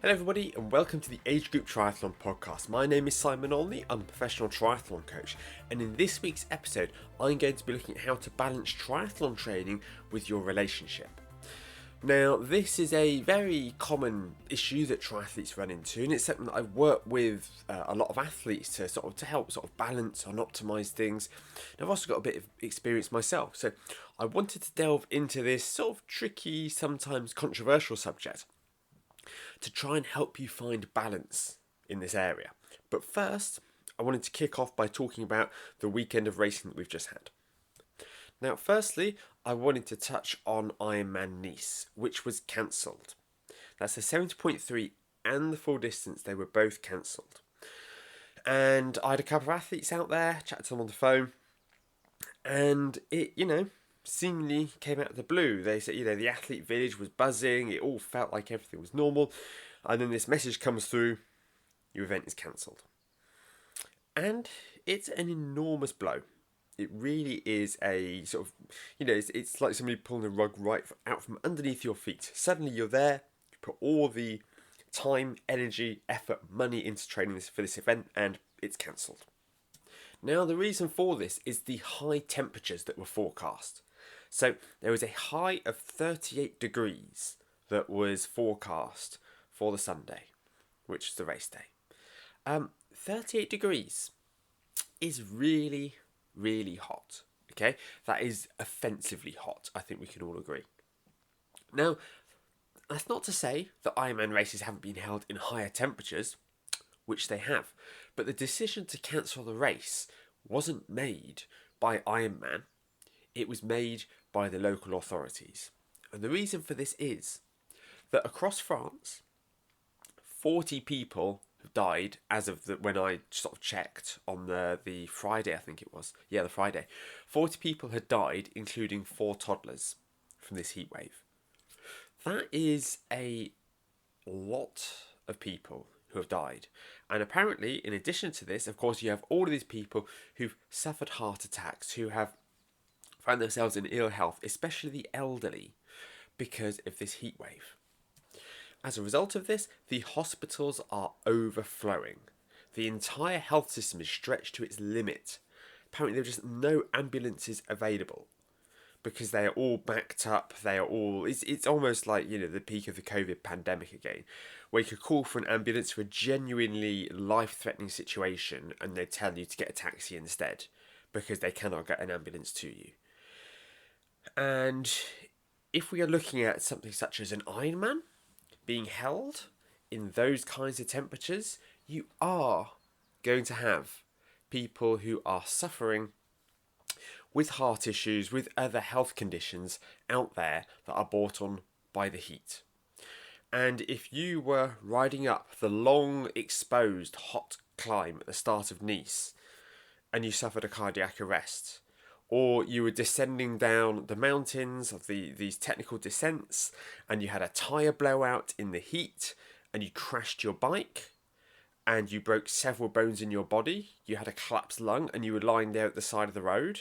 Hello everybody and welcome to the Age Group Triathlon podcast. My name is Simon Olney, I'm a professional triathlon coach, and in this week's episode I'm going to be looking at how to balance triathlon training with your relationship. Now this is a very common issue that triathletes run into, and it's something that I work with a lot of athletes to help balance and optimize things. And I've also got a bit of experience myself, so I wanted to delve into this sort of tricky, sometimes controversial subject to try and help you find balance in this area. But first, I wanted to kick off by talking about the weekend of racing that we've just had. Now, firstly, I wanted to touch on Ironman Nice, which was cancelled. That's the 70.3 and the full distance, they were both cancelled. And I had a couple of athletes out there, chatted to them on the phone, and it, seemingly came out of the blue. They said, the athlete village was buzzing, it all felt like everything was normal, and then this message comes through, your event is cancelled. And it's an enormous blow. It really is a sort of, it's like somebody pulling the rug right out from underneath your feet. Suddenly you're there, you put all the time, energy, effort, money into training for this event, and it's cancelled. Now, the reason for this is the high temperatures that were forecast. So there was a high of 38 degrees that was forecast for the Sunday, which is the race day. 38 degrees is really, really hot. Okay, that is offensively hot. I think we can all agree. Now, that's not to say that Ironman races haven't been held in higher temperatures, which they have. But the decision to cancel the race wasn't made by Ironman. It was made by the local authorities. And the reason for this is that across France, 40 people have died as of when I checked on the Friday, I think it was. Yeah, the Friday. 40 people had died, including 4 toddlers, from this heat wave. That is a lot of people who have died. And apparently, in addition to this, of course, you have all of these people who've suffered heart attacks, who have found themselves in ill health, especially the elderly, because of this heat wave. As a result of this, the hospitals are overflowing. The entire health system is stretched to its limit. Apparently, there are just no ambulances available because they are all backed up. It's almost like, the peak of the COVID pandemic again, where you could call for an ambulance for a genuinely life-threatening situation and they tell you to get a taxi instead because they cannot get an ambulance to you. And if we are looking at something such as an Ironman being held in those kinds of temperatures, you are going to have people who are suffering with heart issues, with other health conditions out there that are brought on by the heat. And if you were riding up the long, exposed, hot climb at the start of Nice and you suffered a cardiac arrest, or you were descending down the mountains of these technical descents and you had a tyre blowout in the heat and you crashed your bike and you broke several bones in your body, you had a collapsed lung and you were lying there at the side of the road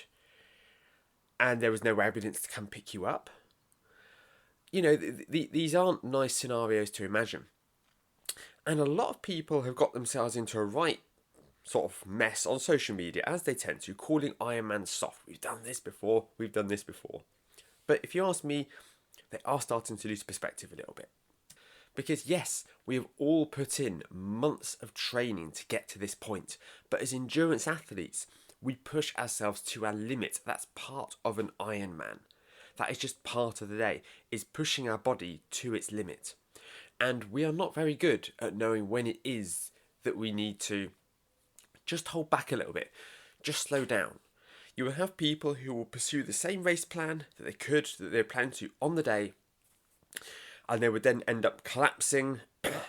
and there was no ambulance to come pick you up. These aren't nice scenarios to imagine. And a lot of people have got themselves into a right sort of mess on social media, as they tend to, calling Ironman soft. We've done this before. But if you ask me, they are starting to lose perspective a little bit. Because yes, we have all put in months of training to get to this point. But as endurance athletes, we push ourselves to our limit. That's part of an Ironman. That is just part of the day, is pushing our body to its limit. And we are not very good at knowing when it is that we need to just hold back a little bit, just slow down. You will have people who will pursue the same race plan that they plan to on the day, and they would then end up collapsing,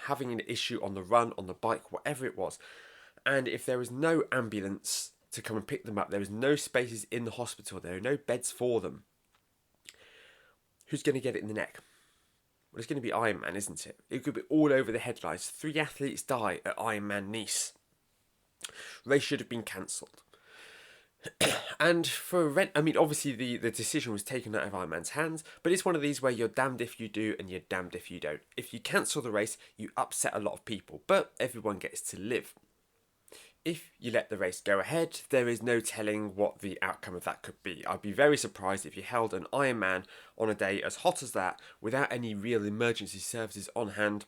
having an issue on the run, on the bike, whatever it was. And if there was no ambulance to come and pick them up, there was no spaces in the hospital, there are no beds for them, who's going to get it in the neck? Well, it's going to be Ironman, isn't it? It could be all over the headlines. 3 athletes die at Ironman Nice. Race should have been cancelled. And for rent, I mean, obviously the decision was taken out of Ironman's hands, but it's one of these where you're damned if you do and you're damned if you don't. If you cancel the race, you upset a lot of people, but everyone gets to live. If you let the race go ahead, there is no telling what the outcome of that could be. I'd be very surprised if you held an Ironman on a day as hot as that without any real emergency services on hand,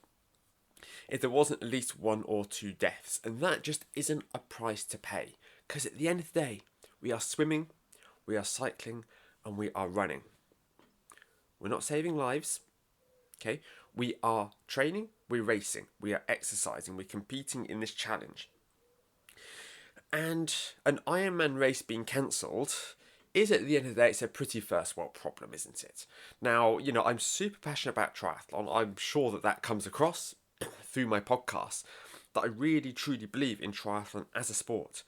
if there wasn't at least 1 or 2 deaths. And that just isn't a price to pay. Because at the end of the day, we are swimming, we are cycling, and we are running. We're not saving lives, okay? We are training, we're racing, we are exercising, we're competing in this challenge. And an Ironman race being cancelled is, at the end of the day, it's a pretty first world problem, isn't it? Now, I'm super passionate about triathlon. I'm sure that comes across through my podcast, that I really truly believe in triathlon as a sport.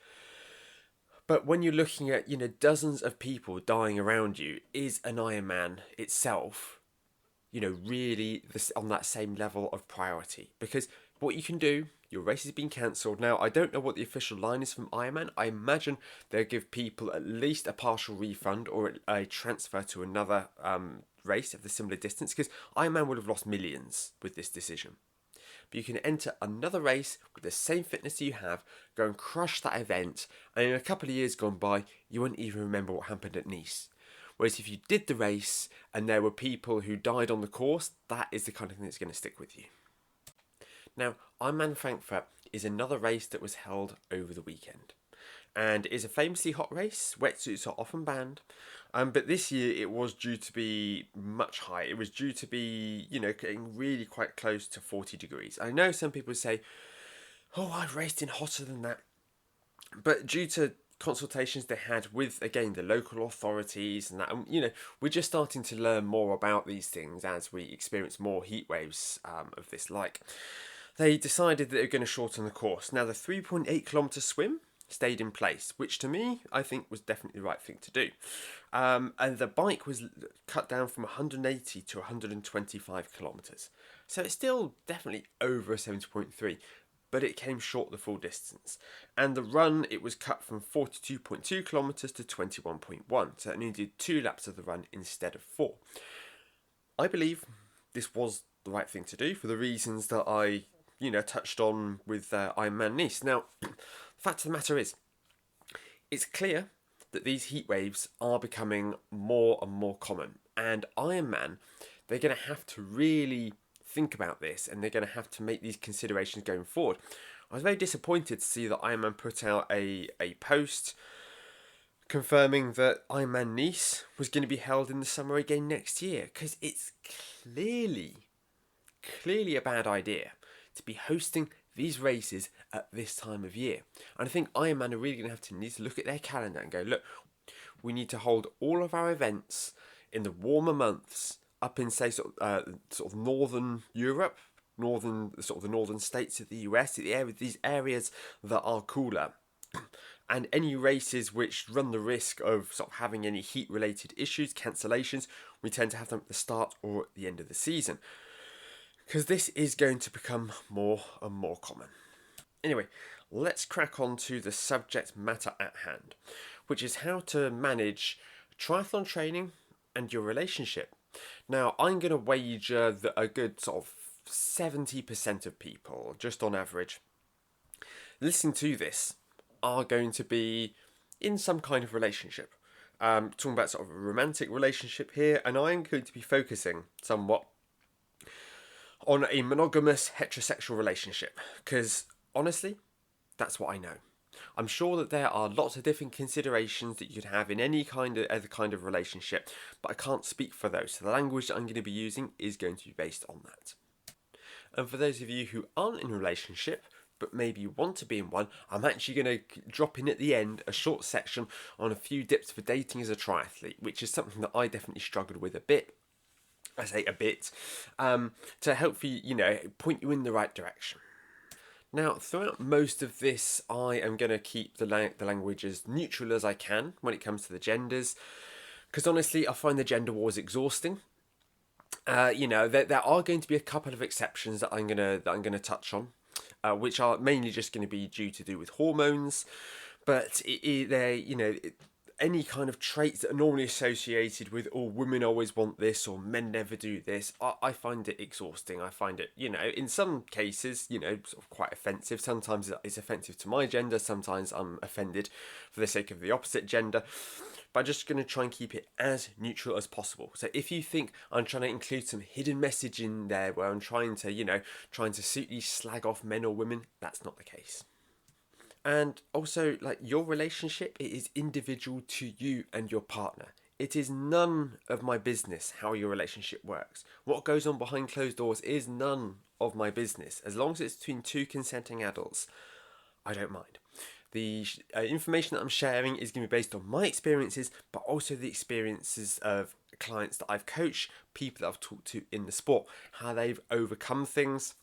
But when you're looking at, dozens of people dying around you, is an Ironman itself, really on that same level of priority? Because what you can do, your race has been cancelled. Now, I don't know what the official line is from Ironman. I imagine they'll give people at least a partial refund or a transfer to another race of the similar distance, because Ironman would have lost millions with this decision. But you can enter another race with the same fitness you have, go and crush that event, and in a couple of years gone by, you won't even remember what happened at Nice. Whereas if you did the race and there were people who died on the course, that is the kind of thing that's going to stick with you. Now, Ironman Frankfurt is another race that was held over the weekend, and is a famously hot race. Wetsuits are often banned, but this year it was due to be much higher. It was due to be, getting really quite close to 40 degrees. I know some people say, oh, I've raced in hotter than that. But due to consultations they had with, again, the local authorities and that, we're just starting to learn more about these things as we experience more heat waves of this like. They decided that they were going to shorten the course. Now, the 3.8 kilometre swim stayed in place, which to me, I think was definitely the right thing to do. And the bike was cut down from 180 to 125 kilometres. So it's still definitely over a 70.3, but it came short the full distance. And the run, it was cut from 42.2 kilometres to 21.1, so it needed 2 laps of the run instead of 4. I believe this was the right thing to do for the reasons that I touched on with Ironman Nice. Now, the fact of the matter is, it's clear that these heat waves are becoming more and more common. And Ironman, they're going to have to really think about this, and they're going to have to make these considerations going forward. I was very disappointed to see that Ironman put out a post confirming that Ironman Nice was going to be held in the summer again next year, because it's clearly a bad idea to be hosting these races at this time of year. And I think Ironman are really going to need to look at their calendar and go, look, we need to hold all of our events in the warmer months up in, say, sort of northern Europe, the northern states of the US, these areas that are cooler. And any races which run the risk of sort of having any heat-related issues, cancellations, we tend to have them at the start or at the end of the season, because this is going to become more and more common. Anyway, let's crack on to the subject matter at hand, which is how to manage triathlon training and your relationship. Now, I'm going to wager that a good sort of 70% of people, just on average, listening to this are going to be in some kind of relationship. Talking about sort of a romantic relationship here, and I'm going to be focusing somewhat on a monogamous heterosexual relationship, because honestly, that's what I know. I'm sure that there are lots of different considerations that you could have in any other kind of relationship, but I can't speak for those. So the language that I'm going to be using is going to be based on that. And for those of you who aren't in a relationship, but maybe you want to be in one, I'm actually going to drop in at the end a short section on a few tips for dating as a triathlete, which is something that I definitely struggled with a bit. I say a bit, to help you, point you in the right direction. Now, throughout most of this, I am going to keep the language as neutral as I can when it comes to the genders, because honestly, I find the gender wars exhausting. There are going to be a couple of exceptions that I'm gonna touch on, which are mainly just going to be due to do with hormones. but any kind of traits that are normally associated with, oh, women always want this or men never do this, I find it exhausting. I find it, in some cases, sort of quite offensive. Sometimes it's offensive to my gender, sometimes I'm offended for the sake of the opposite gender. But I'm just going to try and keep it as neutral as possible. So if you think I'm trying to include some hidden message in there where I'm trying to suit you, slag off men or women, that's not the case. And also, like, your relationship, it is individual to you and your partner. It is none of my business how your relationship works. What goes on behind closed doors is none of my business. As long as it's between two consenting adults, I don't mind. The information that I'm sharing is going to be based on my experiences, but also the experiences of clients that I've coached, people that I've talked to in the sport, how they've overcome things,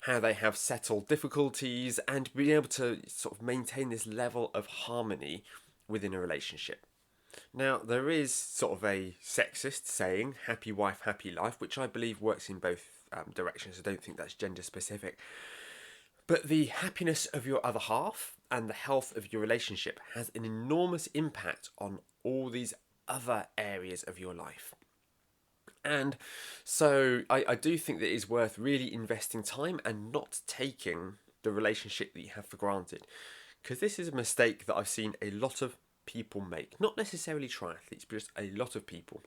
how they have settled difficulties, and being able to sort of maintain this level of harmony within a relationship. Now, there is sort of a sexist saying, happy wife, happy life, which I believe works in both directions. I don't think that's gender specific. But the happiness of your other half and the health of your relationship has an enormous impact on all these other areas of your life. And so I do think that it is worth really investing time and not taking the relationship that you have for granted. Because this is a mistake that I've seen a lot of people make. Not necessarily triathletes, but just a lot of people.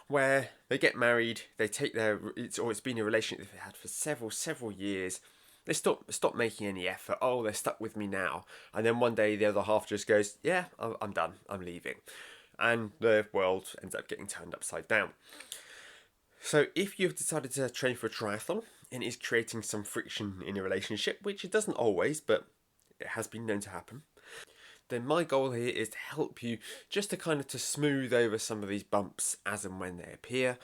Where they get married, they take it's been a relationship they've had for several years. They stop making any effort. Oh, they're stuck with me now. And then one day the other half just goes, yeah, I'm done. I'm leaving. And the world ends up getting turned upside down. So if you've decided to train for a triathlon and is creating some friction in a relationship, which it doesn't always, but it has been known to happen, then my goal here is to help you just to kind of to smooth over some of these bumps as and when they appear,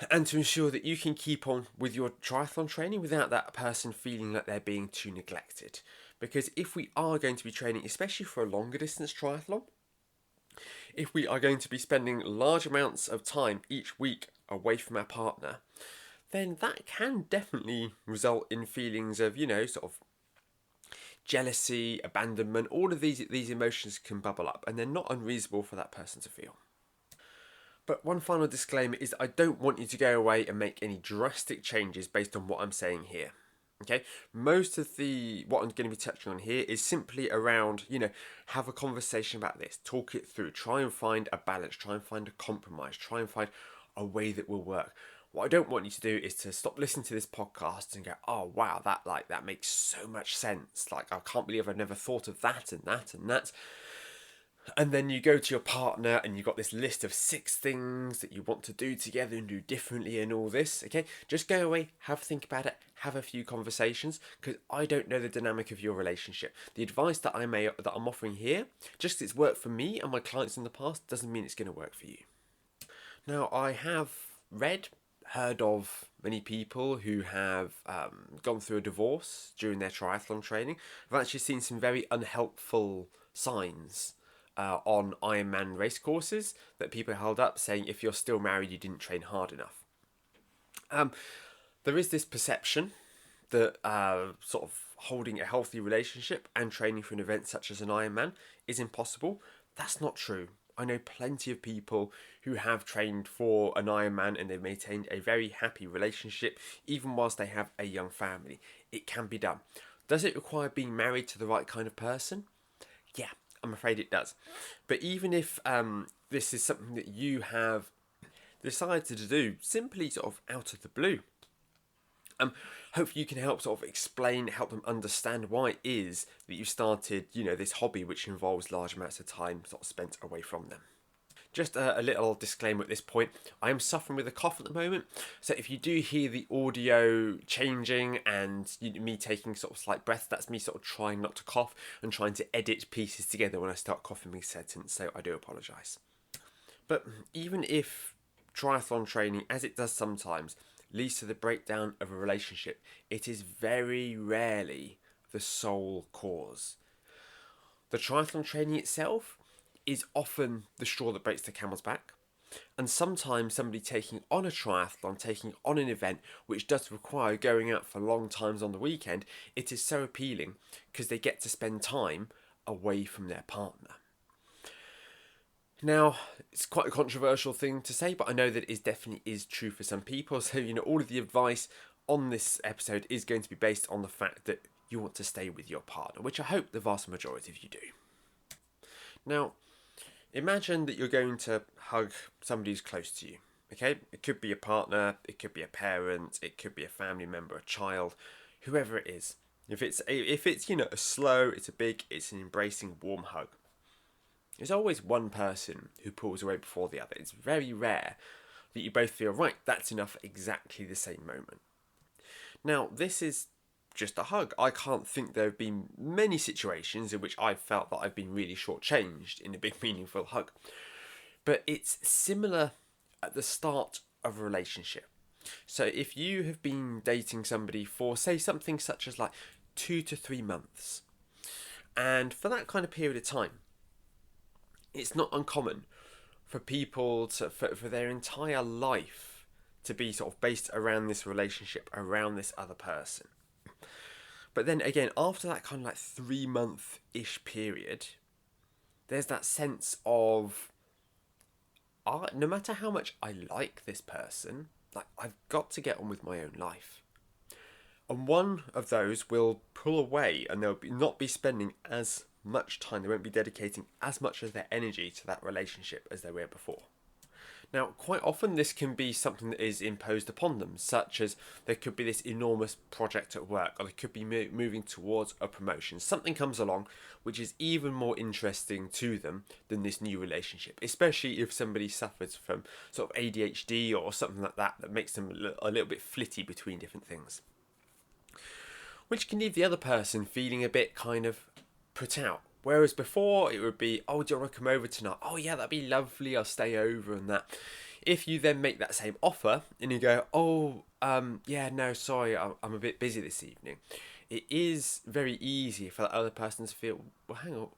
and to ensure that you can keep on with your triathlon training without that person feeling like they're being too neglected. Because if we are going to be training, especially for a longer distance triathlon, if we are going to be spending large amounts of time each week away from our partner, then that can definitely result in feelings of, sort of jealousy, abandonment. All of these emotions can bubble up, and they're not unreasonable for that person to feel. But one final disclaimer is I don't want you to go away and make any drastic changes based on what I'm saying here. Okay, most of what I'm going to be touching on here is simply around, have a conversation about this, talk it through, try and find a balance, try and find a compromise, try and find a way that will work. What I don't want you to do is to stop listening to this podcast and go, oh wow, that makes so much sense. Like, I can't believe I've never thought of that and that and that. And then you go to your partner and you've got this list of 6 things that you want to do together and do differently and all this, okay? Just go away, have a think about it, have a few conversations, because I don't know the dynamic of your relationship. The advice that I'm offering here, just because it's worked for me and my clients in the past, doesn't mean it's going to work for you. Now, I have heard of many people who have gone through a divorce during their triathlon training. I've actually seen some very unhelpful signs on Ironman race courses that people held up saying, if you're still married, you didn't train hard enough. There is this perception that sort of holding a healthy relationship and training for an event such as an Ironman is impossible. That's not true. I know plenty of people who have trained for an Ironman and they've maintained a very happy relationship even whilst they have a young family. It can be done. Does it require being married to the right kind of person? Yeah, I'm afraid it does. But even if this is something that you have decided to do simply sort of out of the blue, hopefully you can help sort of help them understand why it is that you started, this hobby which involves large amounts of time sort of spent away from them. Just a little disclaimer at this point, I am suffering with a cough at the moment, so if you do hear the audio changing and me taking sort of slight breaths, that's me sort of trying not to cough and trying to edit pieces together when I start coughing mid-sentence, so I do apologise. But even if triathlon training, as it does sometimes, leads to the breakdown of a relationship, it is very rarely the sole cause. The triathlon training itself is often the straw that breaks the camel's back, And sometimes somebody taking on a triathlon, taking on an event which does require going out for long times on the weekend, it is so appealing because they get to spend time away from their partner. Now, it's quite a controversial thing to say, but I know that it definitely is true for some people. So, all of the advice on this episode is going to be based on the fact that you want to stay with your partner, which I hope the vast majority of you do. Now, imagine that you're going to hug somebody who's close to you. Okay, it could be a partner, it could be a parent, it could be a family member, a child, whoever it is. If it's a slow, it's a big, it's an embracing, warm hug. There's always one person who pulls away before the other. It's very rare that you both feel, right, that's enough at exactly the same moment. Now, this is just a hug. I can't think there have been many situations in which I've felt that I've been really shortchanged in a big, meaningful hug. But it's similar at the start of a relationship. So if you have been dating somebody for, say, something such as like 2 to 3 months, and for that kind of period of time, it's not uncommon for people for their entire life to be sort of based around this relationship, around this other person. But then again, after that kind of like 3-month-ish period, there's that sense of, no matter how much I like this person, like I've got to get on with my own life. And one of those will pull away and they'll not be spending as much time, they won't be dedicating as much of their energy to that relationship as they were before. Now, quite often this can be something that is imposed upon them, such as there could be this enormous project at work, or they could be moving towards a promotion. Something comes along which is even more interesting to them than this new relationship, especially if somebody suffers from sort of ADHD or something like that makes them a little bit flitty between different things. Which can leave the other person feeling a bit kind of put out. Whereas before it would be, oh, do you want to come over tonight? Oh yeah, that'd be lovely, I'll stay over and that. If you then make that same offer and you go, oh, yeah, no, sorry, I'm a bit busy this evening. It is very easy for the other person to feel, well, hang on,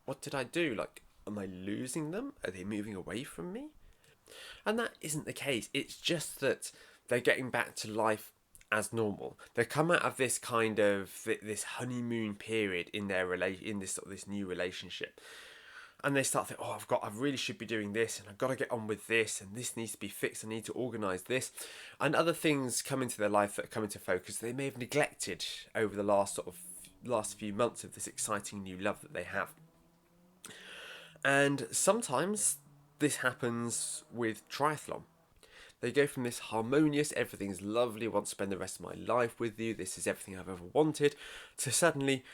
what did I do? Like, am I losing them? Are they moving away from me? And that isn't the case. It's just that they're getting back to life as normal. They come out of this kind of this honeymoon period in their in this sort of this new relationship, and they start thinking, oh, I really should be doing this, and I've got to get on with this, and this needs to be fixed. I need to organise this, and other things come into their life that come into focus they may have neglected over the last few months of this exciting new love that they have. And sometimes this happens with triathlon. They go from this harmonious, everything's lovely, I want to spend the rest of my life with you, this is everything I've ever wanted, to suddenly,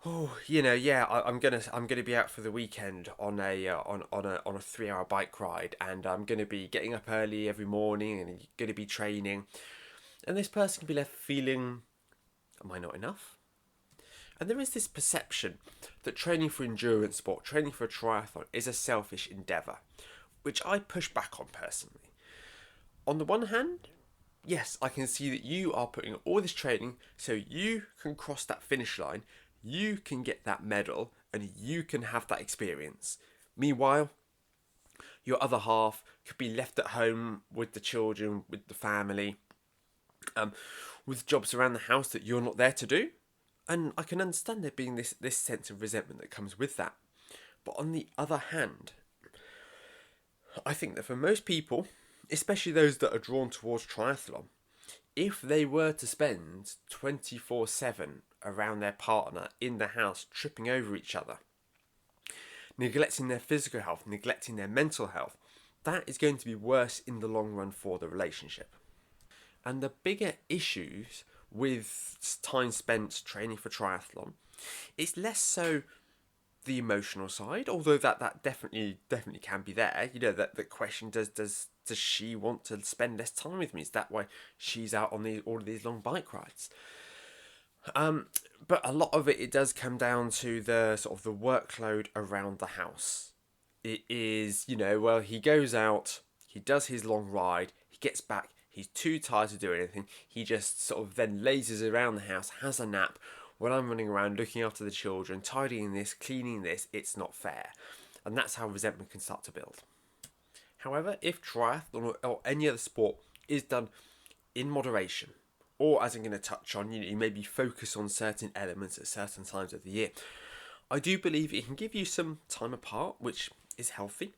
I'm gonna be out for the weekend on a 3-hour bike ride, and I'm gonna be getting up early every morning and gonna be training, and this person can be left feeling, am I not enough? And there is this perception that training for endurance sport, training for a triathlon, is a selfish endeavour, which I push back on personally. On the one hand, yes, I can see that you are putting all this training so you can cross that finish line, you can get that medal, and you can have that experience. Meanwhile, your other half could be left at home with the children, with the family, with jobs around the house that you're not there to do. And I can understand there being this sense of resentment that comes with that. But on the other hand, I think that for most people, especially those that are drawn towards triathlon, if they were to spend 24/7 around their partner in the house, tripping over each other, neglecting their physical health, neglecting their mental health, that is going to be worse in the long run for the relationship. And the bigger issues with time spent training for triathlon, it's less so the emotional side, although that definitely can be there. That the question, does she want to spend less time with me? Is that why she's out on all of these long bike rides? But a lot of it does come down to the sort of the workload around the house. It is, well, he goes out, he does his long ride, he gets back, he's too tired to do anything. He just sort of then lazes around the house, has a nap, when I'm running around looking after the children, tidying this, cleaning this. It's not fair. And that's how resentment can start to build. However, if triathlon or any other sport is done in moderation, or as I'm going to touch on, you maybe focus on certain elements at certain times of the year, I do believe it can give you some time apart, which is healthy.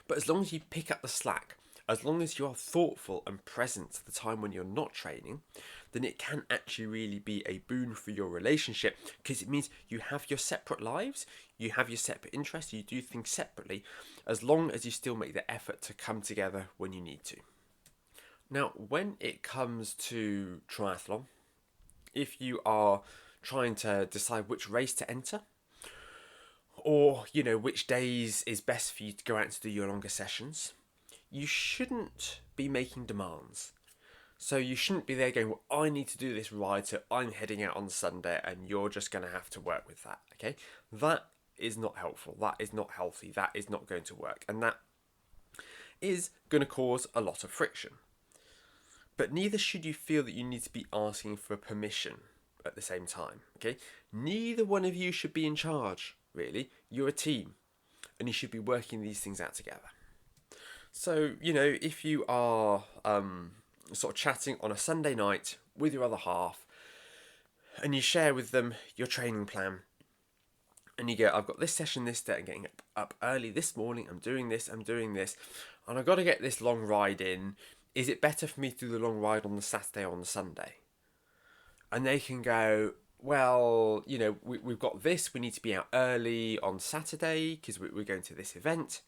But as long as you pick up the slack, as long as you are thoughtful and present at the time when you're not training, then it can actually really be a boon for your relationship, because it means you have your separate lives, you have your separate interests, you do things separately, as long as you still make the effort to come together when you need to. Now, when it comes to triathlon, if you are trying to decide which race to enter, or which days is best for you to go out to do your longer sessions, you shouldn't be making demands. So you shouldn't be there going, well, I need to do this ride, so I'm heading out on Sunday and you're just going to have to work with that, okay? That is not helpful. That is not healthy. That is not going to work. And that is going to cause a lot of friction. But neither should you feel that you need to be asking for permission at the same time, okay? Neither one of you should be in charge, really. You're a team and you should be working these things out together. So, if you are sort of chatting on a Sunday night with your other half and you share with them your training plan and you go, I've got this session this day, I'm getting up early this morning, I'm doing this, and I've got to get this long ride in. Is it better for me to do the long ride on the Saturday or on the Sunday? And they can go, well, we've got this, we need to be out early on Saturday because we're going to this event.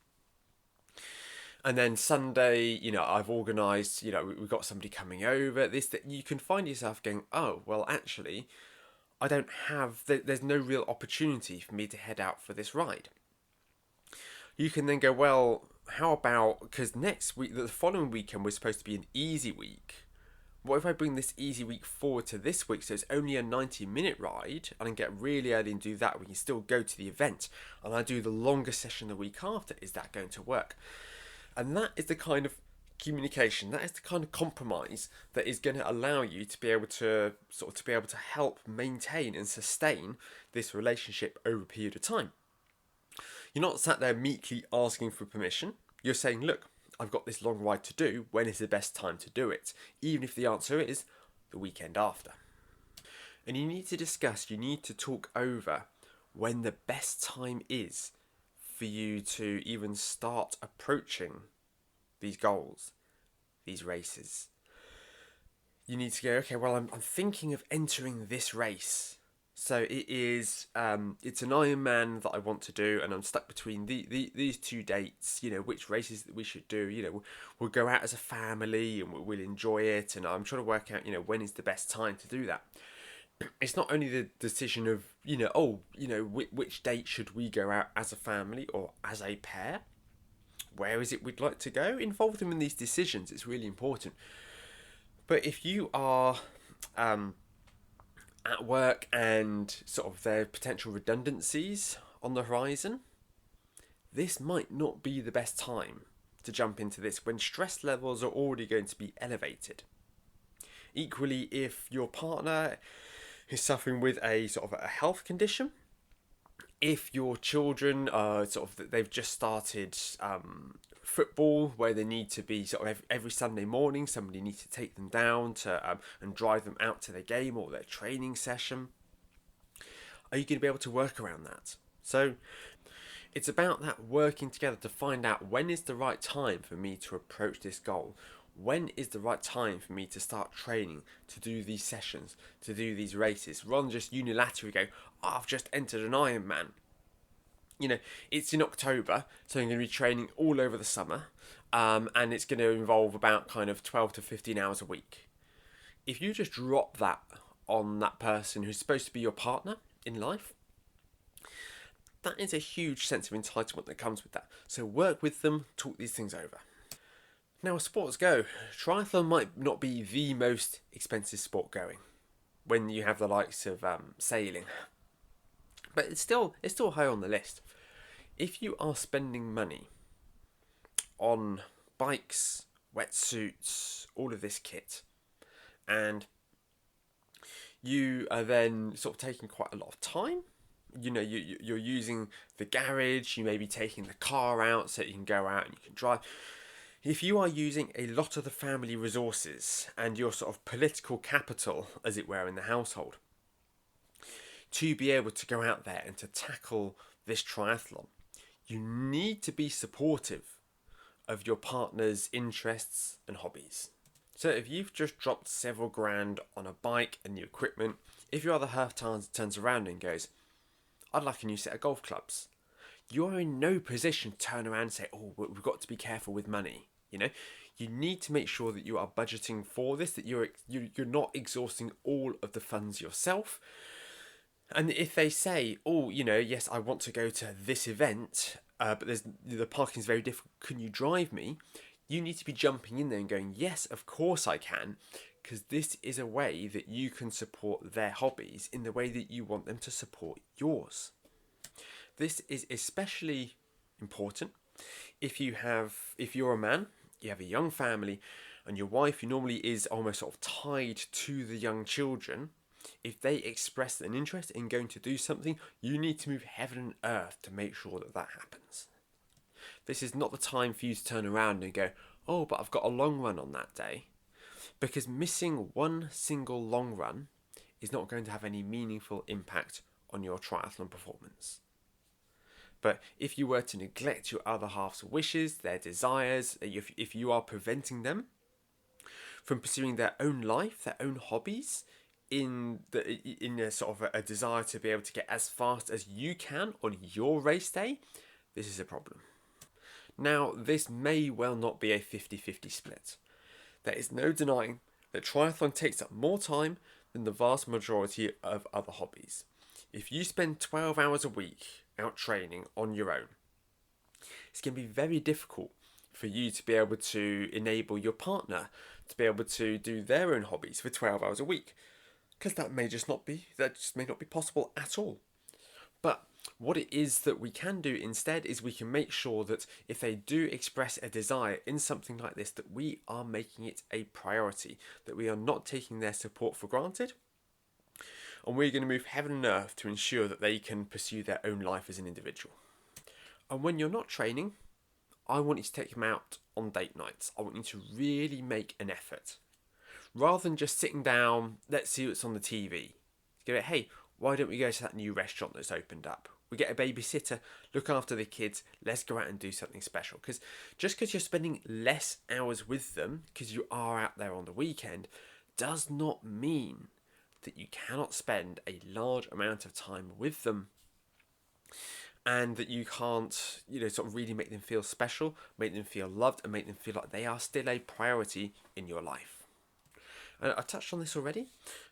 And then Sunday, I've organised, we've got somebody coming over. That you can find yourself going, oh, well, actually, I don't have, there's no real opportunity for me to head out for this ride. You can then go, well, how about, because next week, the following weekend was supposed to be an easy week. What if I bring this easy week forward to this week, so it's only a 90-minute ride, and I get really early and do that, we can still go to the event, and I do the longer session the week after. Is that going to work? And that is the kind of communication, that is the kind of compromise that is going to allow you to be able to help maintain and sustain this relationship over a period of time. You're not sat there meekly asking for permission. You're saying, look, I've got this long ride to do. When is the best time to do it? Even if the answer is the weekend after. And you need to talk over when the best time is for you to even start approaching these goals, these races. You need to go, okay, well, I'm thinking of entering this race. So it is, it's an Ironman that I want to do, and I'm stuck between these two dates. Which races that we should do. We'll go out as a family and we'll enjoy it. And I'm trying to work out, when is the best time to do that. It's not only the decision of, which date should we go out as a family or as a pair? Where is it we'd like to go? Involve them in these decisions. It's really important. But if you are at work and sort of there are potential redundancies on the horizon, this might not be the best time to jump into this when stress levels are already going to be elevated. Equally, if your partner is suffering with a sort of a health condition, if your children are they've just started football where they need to be every Sunday morning, somebody needs to take them down to and drive them out to their game or their training session, are you going to be able to work around that? So it's about that working together to find out when is the right time for me to approach this goal. When is the right time for me to start training, to do these sessions, to do these races, rather than just unilaterally go, oh, I've just entered an Ironman. It's in October, so I'm going to be training all over the summer, and it's going to involve about kind of 12 to 15 hours a week. If you just drop that on that person who's supposed to be your partner in life, that is a huge sense of entitlement that comes with that. So work with them, talk these things over. Now, as sports go, triathlon might not be the most expensive sport going when you have the likes of sailing, but it's still high on the list. If you are spending money on bikes, wetsuits, all of this kit, and you are then sort of taking quite a lot of time You're using the garage, you may be taking the car out so you can go out and you can drive. If you are using a lot of the family resources and your sort of political capital, as it were, in the household, to be able to go out there and to tackle this triathlon, you need to be supportive of your partner's interests and hobbies. So if you've just dropped several grand on a bike and new equipment, if your other half turns around and goes, I'd like a new set of golf clubs, you are in no position to turn around and say, oh, we've got to be careful with money. You need to make sure that you are budgeting for this, that you're not exhausting all of the funds yourself. And if they say, oh, yes, I want to go to this event, but the parking is very difficult, can you drive me? You need to be jumping in there and going, yes, of course I can, because this is a way that you can support their hobbies in the way that you want them to support yours. This is especially important if you're a man, you have a young family, and your wife, who normally is almost sort of tied to the young children. If they express an interest in going to do something, you need to move heaven and earth to make sure that happens. This is not the time for you to turn around and go, oh, but I've got a long run on that day. Because missing one single long run is not going to have any meaningful impact on your triathlon performance. But if you were to neglect your other half's wishes, their desires, if you are preventing them from pursuing their own life, their own hobbies, in a sort of a desire to be able to get as fast as you can on your race day, this is a problem. Now, this may well not be a 50-50 split. There is no denying that triathlon takes up more time than the vast majority of other hobbies. If you spend 12 hours a week out training on your own, it's going to be very difficult for you to be able to enable your partner to be able to do their own hobbies for 12 hours a week, because that just may not be possible at all. But what it is that we can do instead is we can make sure that if they do express a desire in something like this, that we are making it a priority, that we are not taking their support for granted, and we're going to move heaven and earth to ensure that they can pursue their own life as an individual. And when you're not training, I want you to take them out on date nights. I want you to really make an effort. Rather than just sitting down, let's see what's on the TV. Go, hey, why don't we go to that new restaurant that's opened up? We get a babysitter, look after the kids, let's go out and do something special. Because just because you're spending less hours with them, because you are out there on the weekend, does not mean that you cannot spend a large amount of time with them. And that you can't, sort of really make them feel special, make them feel loved, and make them feel like they are still a priority in your life. And I touched on this already,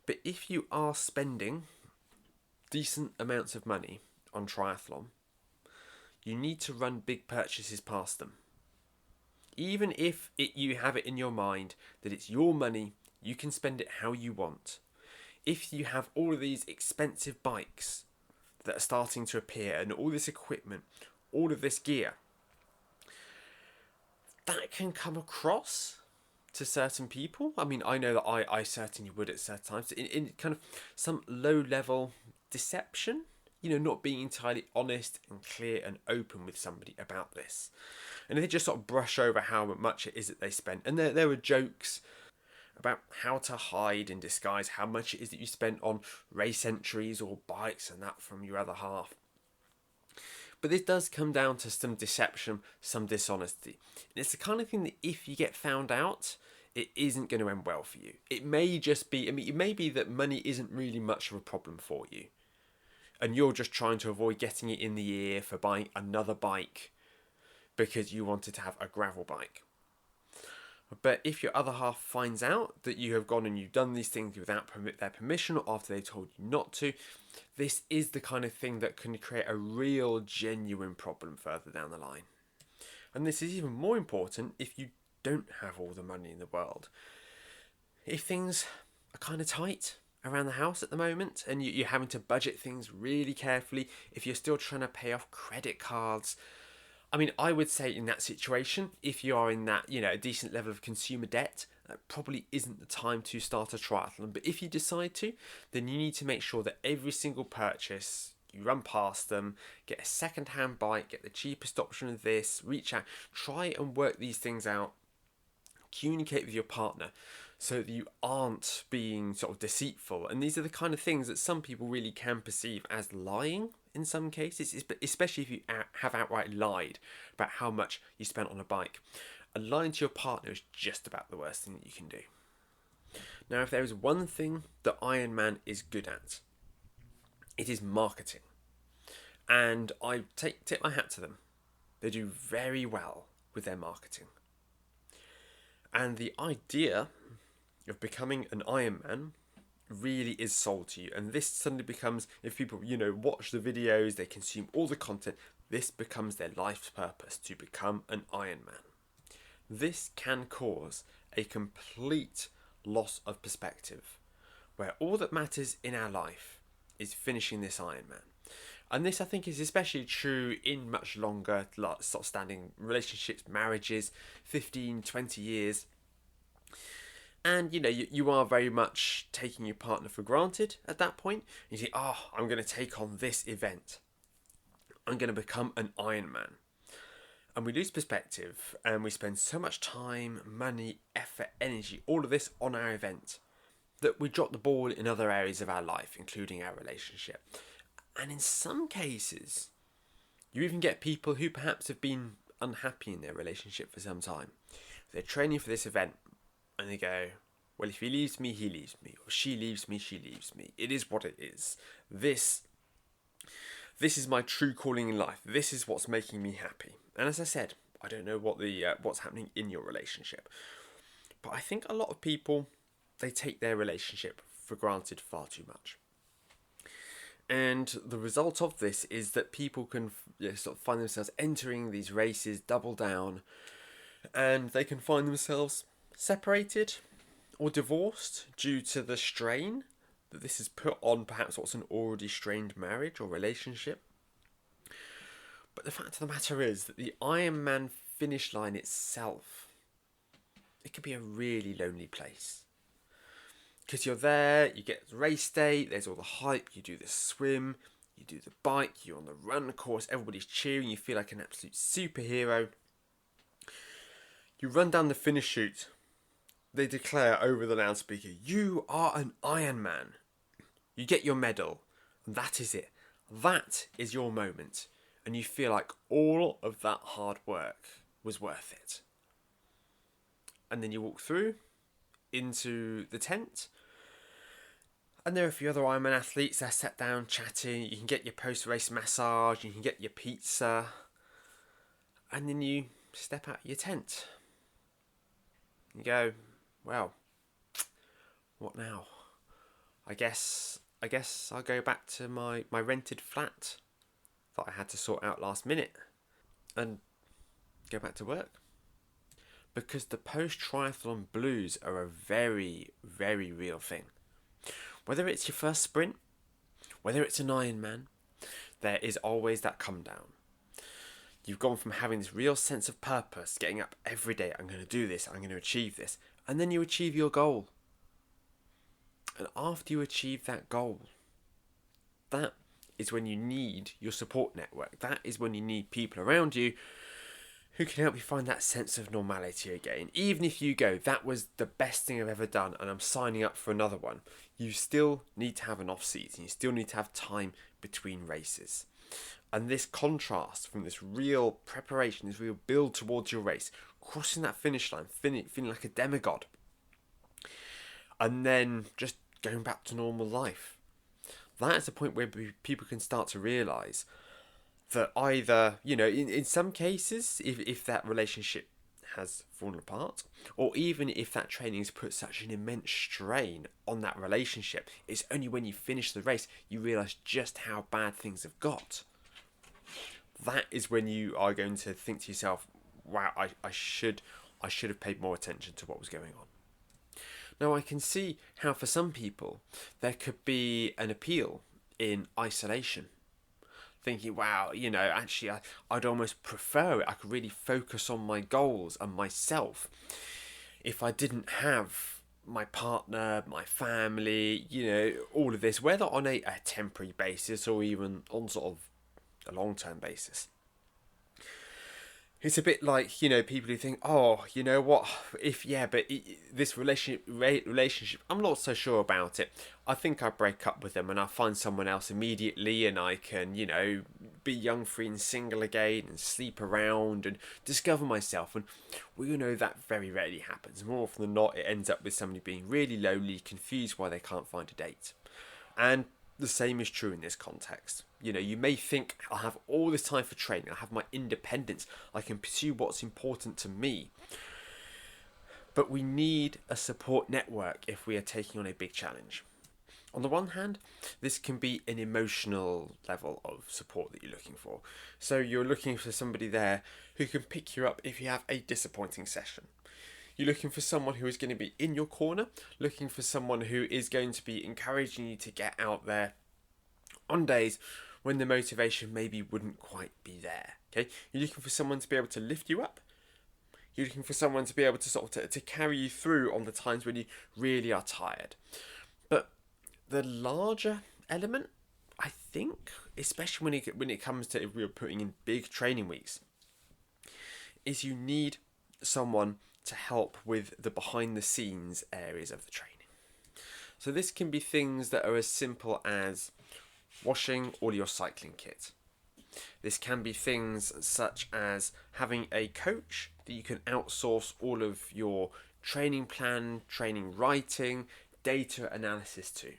but if you are spending decent amounts of money on triathlon, you need to run big purchases past them. Even if you have it in your mind that it's your money, you can spend it how you want. If you have all of these expensive bikes that are starting to appear and all this equipment, all of this gear, that can come across to certain people. I mean, I know that I certainly would at certain times, in kind of some low-level deception, not being entirely honest and clear and open with somebody about this. And if they just sort of brush over how much it is that they spent, and there were jokes about how to hide and disguise how much it is that you spent on race entries or bikes and that from your other half. But this does come down to some deception, some dishonesty. And it's the kind of thing that if you get found out, it isn't going to end well for you. It may just be, it may be that money isn't really much of a problem for you. And you're just trying to avoid getting it in the ear for buying another bike because you wanted to have a gravel bike. But if your other half finds out that you have gone and you've done these things without their permission or after they've told you not to, this is the kind of thing that can create a real, genuine problem further down the line. And this is even more important if you don't have all the money in the world. If things are kind of tight around the house at the moment and you're having to budget things really carefully, if you're still trying to pay off credit cards, I mean, I would say in that situation, if you are in that, a decent level of consumer debt, that probably isn't the time to start a triathlon. But if you decide to, then you need to make sure that every single purchase You run past them, get a second-hand bike, get the cheapest option of this, reach out, try and work these things out, communicate with your partner so that you aren't being sort of deceitful. And these are the kind of things that some people really can perceive as lying in some cases, especially if you have outright lied about how much you spent on a bike. And lying to your partner is just about the worst thing that you can do. Now, if there is one thing that Ironman is good at, it is marketing. And I tip my hat to them. They do very well with their marketing. And the idea of becoming an Ironman really is sold to you. And this suddenly becomes, if people, watch the videos, they consume all the content, this becomes their life's purpose, to become an Ironman. This can cause a complete loss of perspective, where all that matters in our life is finishing this Ironman. And this, I think, is especially true in much longer sort of standing relationships, marriages, 15, 20 years. And, you are very much taking your partner for granted at that point. You think, I'm going to take on this event. I'm going to become an Ironman. And we lose perspective, and we spend so much time, money, effort, energy, all of this on our event, that we drop the ball in other areas of our life, including our relationship. And in some cases, you even get people who perhaps have been unhappy in their relationship for some time. They're training for this event, and they go, well, if he leaves me, he leaves me. Or she leaves me, she leaves me. It is what it is. This is my true calling in life. This is what's making me happy. And as I said, I don't know what's happening in your relationship. But I think a lot of people, they take their relationship for granted far too much. And the result of this is that people can sort of find themselves entering these races, double down, and they can find themselves separated or divorced due to the strain that this has put on perhaps what's an already strained marriage or relationship. But the fact of the matter is that the Ironman finish line itself, it can be a really lonely place. Because you're there, you get the race day, there's all the hype, you do the swim, you do the bike, you're on the run course, everybody's cheering, you feel like an absolute superhero. You run down the finish chute, they declare over the loudspeaker, you are an Ironman. You get your medal, and that is it. That is your moment. And you feel like all of that hard work was worth it. And then you walk through into the tent, and there are a few other Ironman athletes. They're sat down chatting. You can get your post-race massage, you can get your pizza, and then you step out of your tent. You go, well, what now? I guess I'll go back to my rented flat that I had to sort out last minute and go back to work. Because the post-triathlon blues are a very, very real thing. Whether it's your first sprint, whether it's an Ironman, there is always that come down. You've gone from having this real sense of purpose, getting up every day, I'm going to do this, I'm going to achieve this, and then you achieve your goal. And after you achieve that goal, that is when you need your support network. That is when you need people around you who can help you find that sense of normality again. Even if you go, that was the best thing I've ever done and I'm signing up for another one, you still need to have an off season. You still need to have time between races. And this contrast from this real preparation, this real build towards your race, crossing that finish line, feeling like a demigod, and then just going back to normal life. That is the point where people can start to realise that either, in some cases, if that relationship has fallen apart, or even if that training has put such an immense strain on that relationship, it's only when you finish the race you realise just how bad things have got. That is when you are going to think to yourself, wow, I should have paid more attention to what was going on. Now, I can see how for some people there could be an appeal in isolation. Thinking, wow, actually I'd almost prefer it. I could really focus on my goals and myself if I didn't have my partner, my family, all of this, whether on a temporary basis or even on sort of a long-term basis. It's a bit like, people who think, oh, you know what, this relationship, I'm not so sure about it. I think I break up with them and I find someone else immediately and I can, be young, free and single again and sleep around and discover myself. And we all know that very rarely happens. More often than not, it ends up with somebody being really lonely, confused why they can't find a date. And the same is true in this context. You may think, I have all this time for training, I have my independence, I can pursue what's important to me. But we need a support network if we are taking on a big challenge. On the one hand, this can be an emotional level of support that you're looking for. So you're looking for somebody there who can pick you up if you have a disappointing session. You're looking for someone who is going to be in your corner, looking for someone who is going to be encouraging you to get out there on days when the motivation maybe wouldn't quite be there. Okay, you're looking for someone to be able to lift you up. You're looking for someone to be able to sort of to carry you through on the times when you really are tired. But the larger element, I think, especially when it comes to if we're putting in big training weeks, is you need someone to help with the behind the scenes areas of the training. So this can be things that are as simple as washing all your cycling kit. This can be things such as having a coach that you can outsource all of your training plan, training writing, data analysis to.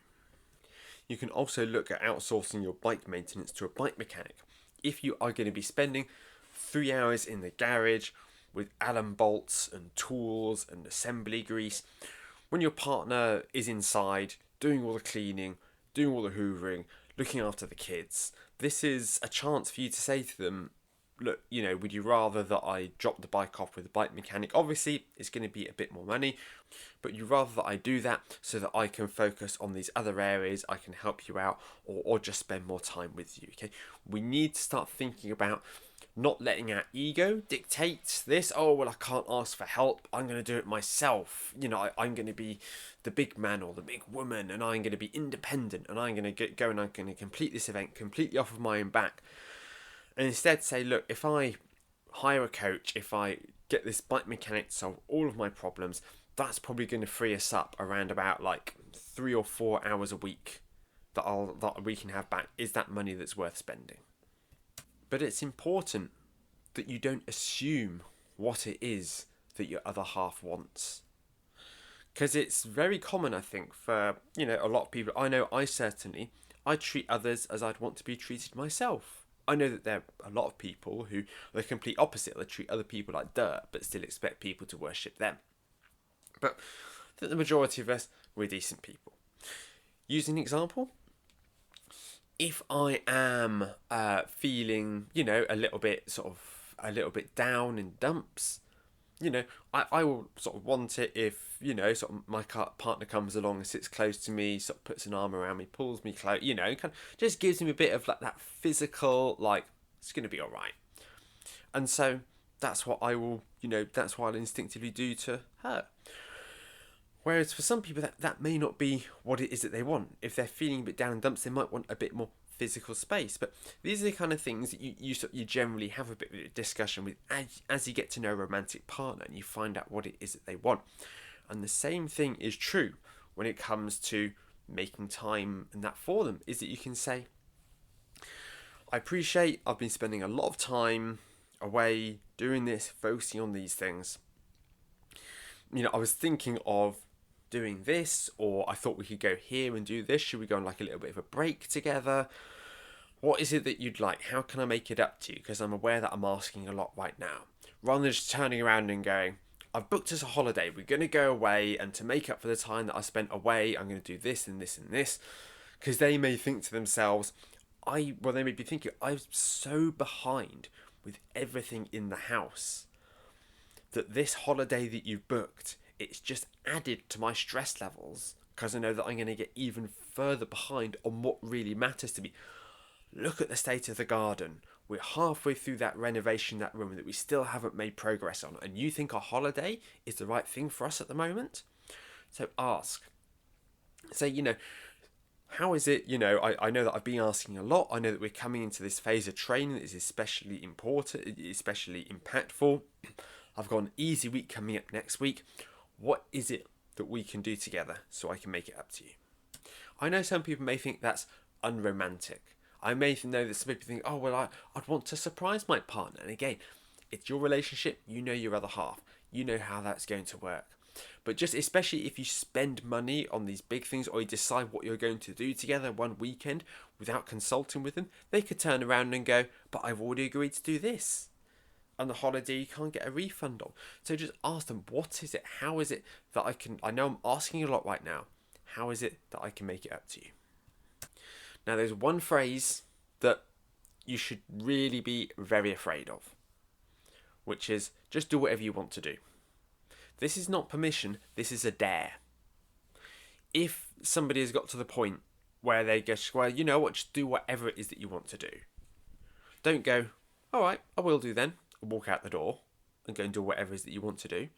You can also look at outsourcing your bike maintenance to a bike mechanic. If you are going to be spending 3 hours in the garage with Allen bolts and tools and assembly grease, when your partner is inside doing all the cleaning, doing all the hoovering, looking after the kids, this is a chance for you to say to them, look, would you rather that I drop the bike off with a bike mechanic? Obviously, it's going to be a bit more money, but you'd rather that I do that so that I can focus on these other areas, I can help you out, or just spend more time with you, okay? We need to start thinking about not letting our ego dictate this. Oh, well, I can't ask for help. I'm going to do it myself. I'm going to be the big man or the big woman, and I'm going to be independent, and I'm going to go and I'm going to complete this event completely off of my own back. And instead say, look, if I hire a coach, if I get this bike mechanic to solve all of my problems, that's probably going to free us up around about like 3 or 4 hours a week that we can have back. Is that money that's worth spending? But it's important that you don't assume what it is that your other half wants. Because it's very common, I think, for, a lot of people. I know I treat others as I'd want to be treated myself. I know that there are a lot of people who are the complete opposite. They treat other people like dirt, but still expect people to worship them. But I think the majority of us, we're decent people. Using an example, if I am feeling, a little bit down in dumps, I will sort of want it if, sort of my partner comes along and sits close to me, sort of puts an arm around me, pulls me close, kind of just gives me a bit of like that physical, like, it's going to be all right. And so that's what I will, that's what I'll instinctively do to her. Whereas for some people, that may not be what it is that they want. If they're feeling a bit down in dumps, they might want a bit more physical space. But these are the kind of things that you generally have a bit of a discussion with as you get to know a romantic partner and you find out what it is that they want. And the same thing is true when it comes to making time and that for them, is that you can say, I appreciate I've been spending a lot of time away doing this, focusing on these things. I was thinking of doing this, or I thought we could go here and do this. Should we go on like a little bit of a break together? What is it that you'd like? How can I make it up to you? Because I'm aware that I'm asking a lot right now. Rather than just turning around and going, I've booked us a holiday. We're going to go away, and to make up for the time that I spent away, I'm going to do this and this and this. Because they may think to themselves, they may be thinking, I'm so behind with everything in the house that this holiday that you've booked, it's just added to my stress levels because I know that I'm going to get even further behind on what really matters to me. Look at the state of the garden. We're halfway through that renovation, that room that we still haven't made progress on. And you think our holiday is the right thing for us at the moment? So ask. Say, how is it, I know that I've been asking a lot. I know that we're coming into this phase of training that is especially important, especially impactful. I've got an easy week coming up next week. What is it that we can do together so I can make it up to you? I know some people may think that's unromantic. I may know that some people think, oh, well, I'd want to surprise my partner. And again, it's your relationship. You know your other half. You know how that's going to work. But just especially if you spend money on these big things, or you decide what you're going to do together one weekend without consulting with them, they could turn around and go, but I've already agreed to do this. And the holiday you can't get a refund on. So just ask them, what is it? How is it that I know I'm asking a lot right now. How is it that I can make it up to you? Now there's one phrase that you should really be very afraid of, which is just do whatever you want to do. This is not permission, this is a dare. If somebody has got to the point where they go, well, you know what, just do whatever it is that you want to do. Don't go, all right, I will do then, and walk out the door and go and do whatever it is that you want to do.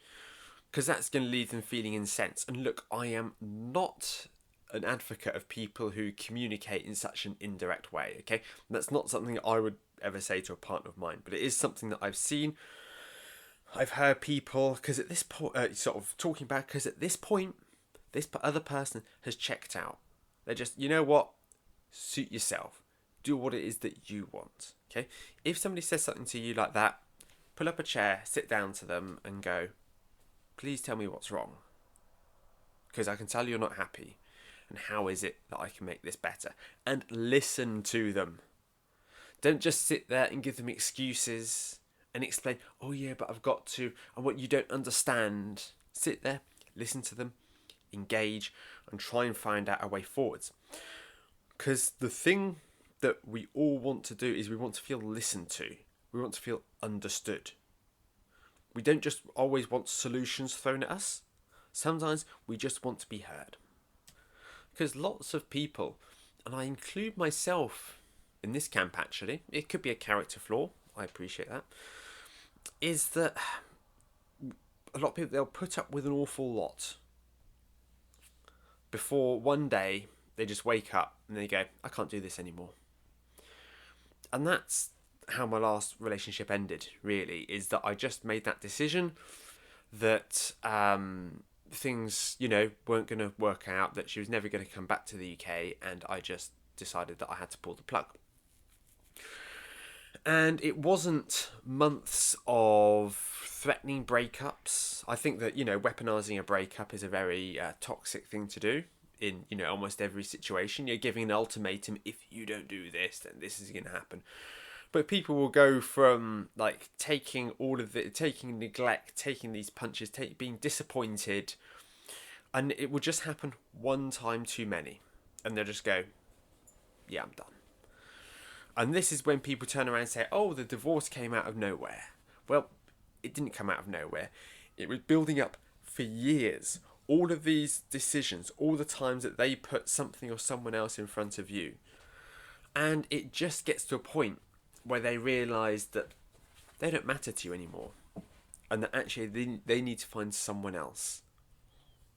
Because that's going to leave them feeling incensed. And look, I am not an advocate of people who communicate in such an indirect way, okay? That's not something I would ever say to a partner of mine, but it is something that I've seen. I've heard people, because at this point, sort of talking back, because at this point, this other person has checked out. They're just, you know what? Suit yourself. Do what it is that you want, okay? If somebody says something to you like that, pull up a chair, sit down to them and go, please tell me what's wrong. Because I can tell you're not happy. And how is it that I can make this better? And listen to them. Don't just sit there and give them excuses and explain, oh yeah, but I've got to, and what you don't understand. Sit there, listen to them, engage, and try and find out a way forwards. Because the thing that we all want to do is we want to feel listened to. We want to feel understood. We don't just always want solutions thrown at us. Sometimes we just want to be heard. Because lots of people, and I include myself in this camp actually, it could be a character flaw, I appreciate that, is that a lot of people, they'll put up with an awful lot before one day they just wake up and they go, I can't do this anymore. And that's how my last relationship ended, really, is that I just made that decision that things, weren't going to work out, that she was never going to come back to the UK, and I just decided that I had to pull the plug. And it wasn't months of threatening breakups. I think that, weaponizing a breakup is a very toxic thing to do in, almost every situation. You're giving an ultimatum, if you don't do this, then this is going to happen. But people will go from like taking neglect, taking these punches, being disappointed, and it will just happen one time too many, and they'll just go, yeah, I'm done. And this is when people turn around and say, oh, the divorce came out of nowhere. Well, it didn't come out of nowhere. It was building up for years. All of these decisions, all the times that they put something or someone else in front of you. And it just gets to a point where they realise that they don't matter to you anymore. And that actually they need to find someone else.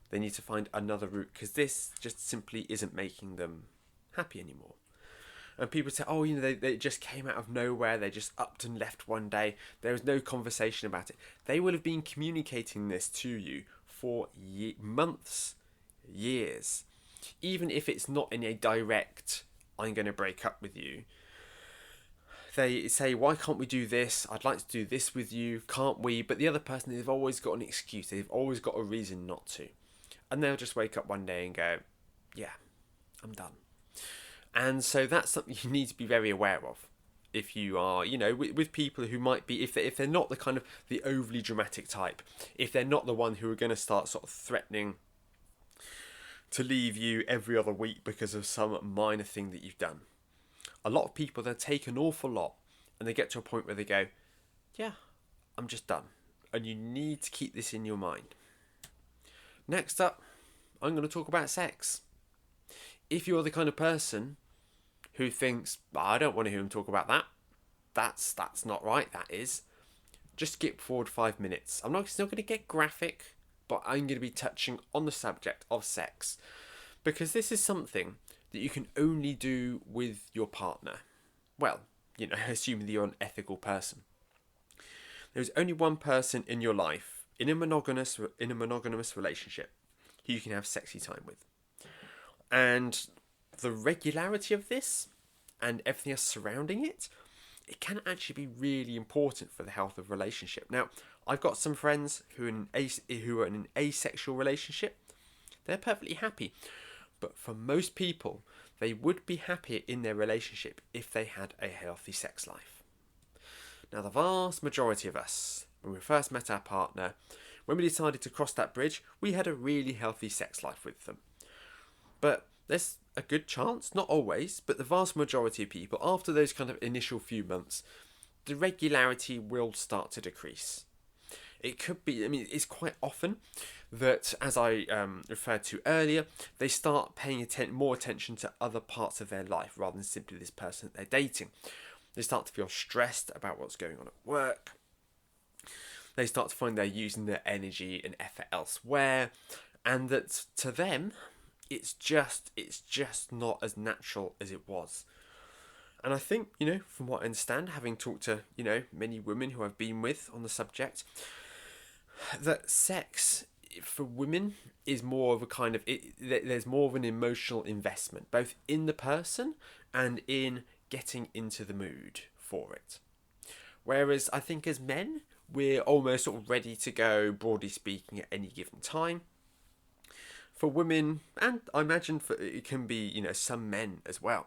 They need to find another route, because this just simply isn't making them happy anymore. And people say, oh, they just came out of nowhere. They just upped and left one day. There was no conversation about it. They will have been communicating this to you for months, years. Even if it's not in a direct, I'm going to break up with you. They say, why can't we do this? I'd like to do this with you. Can't we? But the other person, they've always got an excuse. They've always got a reason not to. And they'll just wake up one day and go, yeah, I'm done. And so that's something you need to be very aware of. If you are, with people who might be, if they're not the kind of the overly dramatic type, if they're not the one who are going to start sort of threatening to leave you every other week because of some minor thing that you've done. A lot of people, they'll take an awful lot and they get to a point where they go, yeah, I'm just done. And you need to keep this in your mind. Next up, I'm going to talk about sex. If you're the kind of person who thinks, I don't want to hear him talk about that, that's not right, that is, just skip forward 5 minutes. It's not going to get graphic, but I'm going to be touching on the subject of sex because this is something that you can only do with your partner. Well, assuming that you're an ethical person. There's only one person in your life in a monogamous relationship who you can have sexy time with. And the regularity of this and everything else surrounding it, it can actually be really important for the health of a relationship. Now, I've got some friends who are in an asexual relationship. They're perfectly happy. But for most people, they would be happier in their relationship if they had a healthy sex life. Now, the vast majority of us, when we first met our partner, when we decided to cross that bridge, we had a really healthy sex life with them. But there's a good chance, not always, but the vast majority of people, after those kind of initial few months, the regularity will start to decrease. It could be, it's quite often that, as I referred to earlier, they start paying more attention to other parts of their life rather than simply this person that they're dating. They start to feel stressed about what's going on at work. They start to find they're using their energy and effort elsewhere, and that to them, it's just not as natural as it was. And I think, from what I understand, having talked to, many women who I've been with on the subject, that sex for women is more of a kind of, there's more of an emotional investment, both in the person and in getting into the mood for it. Whereas I think as men, we're almost sort of ready to go, broadly speaking, at any given time. For women, and I imagine it can be, some men as well,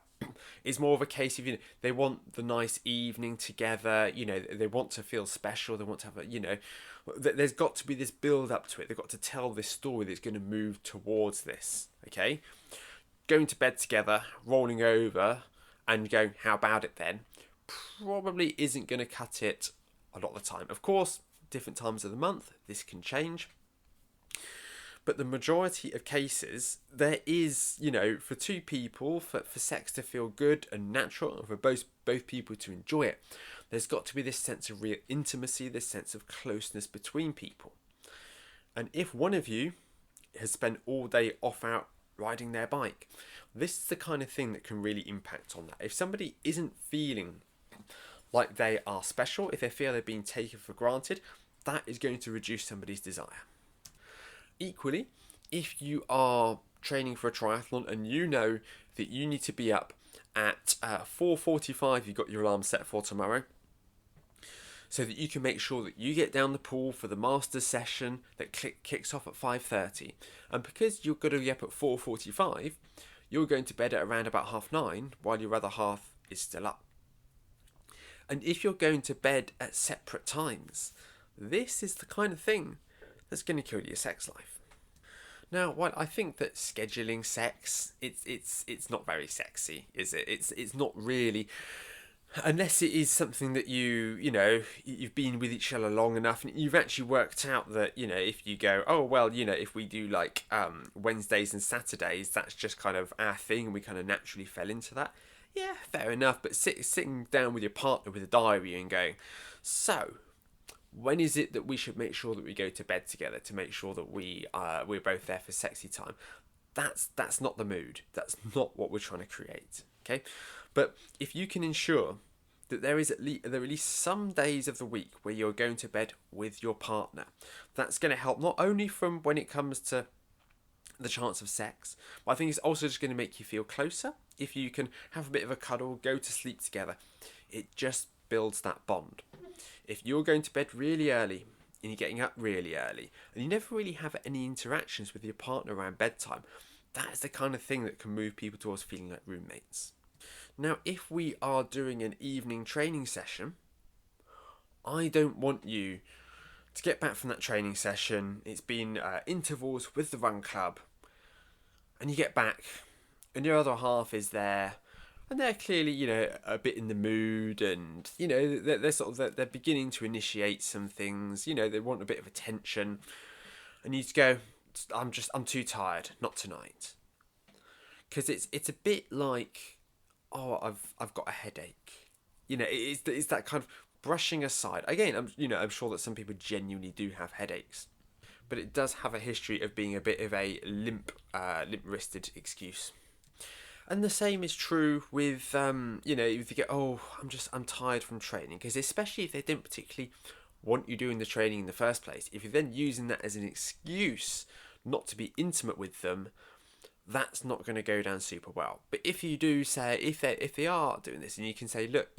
it's more of a case of, they want the nice evening together, they want to feel special, they want to have there's got to be this build up to it. They've got to tell this story that's going to move towards this, okay? Going to bed together, rolling over, and going, how about it then? Probably isn't going to cut it a lot of the time. Of course, different times of the month, this can change. But the majority of cases, there is, for two people, for sex to feel good and natural, and for both people to enjoy it, there's got to be this sense of real intimacy, this sense of closeness between people. And if one of you has spent all day off out riding their bike, this is the kind of thing that can really impact on that. If somebody isn't feeling like they are special, if they feel they're being taken for granted, that is going to reduce somebody's desire. Equally, if you are training for a triathlon and you know that you need to be up at 4:45, you've got your alarm set for tomorrow, so that you can make sure that you get down the pool for the master's session that kicks off at 5:30. And because you're going to be up at 4:45, you're going to bed at around about 9:30 while your other half is still up. And if you're going to bed at separate times, this is the kind of thing that's going to kill your sex life. Now, while I think that scheduling sex, it's not very sexy, is it? It's not really, unless it is something that you've been with each other long enough and you've actually worked out that, if you go, oh, well, if we do like Wednesdays and Saturdays, that's just kind of our thing and we kind of naturally fell into that. Yeah, fair enough. But sitting down with your partner with a diary and going, so when is it that we should make sure that we go to bed together to make sure that we're both there for sexy time? That's not the mood. That's not what we're trying to create. Okay, but if you can ensure that there are at least some days of the week where you're going to bed with your partner, that's going to help not only from when it comes to the chance of sex, but I think it's also just going to make you feel closer. If you can have a bit of a cuddle, go to sleep together, it just builds that bond. If you're going to bed really early and you're getting up really early and you never really have any interactions with your partner around bedtime, that is the kind of thing that can move people towards feeling like roommates. Now, if we are doing an evening training session, I don't want you to get back from that training session. It's been intervals with the run club, and you get back and your other half is there. And they're clearly, a bit in the mood, and they're beginning to initiate some things. They want a bit of attention, and you just go, I'm too tired, not tonight. Because it's a bit like, oh, I've got a headache. It's that kind of brushing aside. Again, I'm sure that some people genuinely do have headaches, but it does have a history of being a bit of a limp-wristed excuse. And the same is true with, if you get, I'm tired from training, because especially if they don't particularly want you doing the training in the first place, if you're then using that as an excuse not to be intimate with them, that's not going to go down super well. But if you do say, if they are doing this, and you can say, look,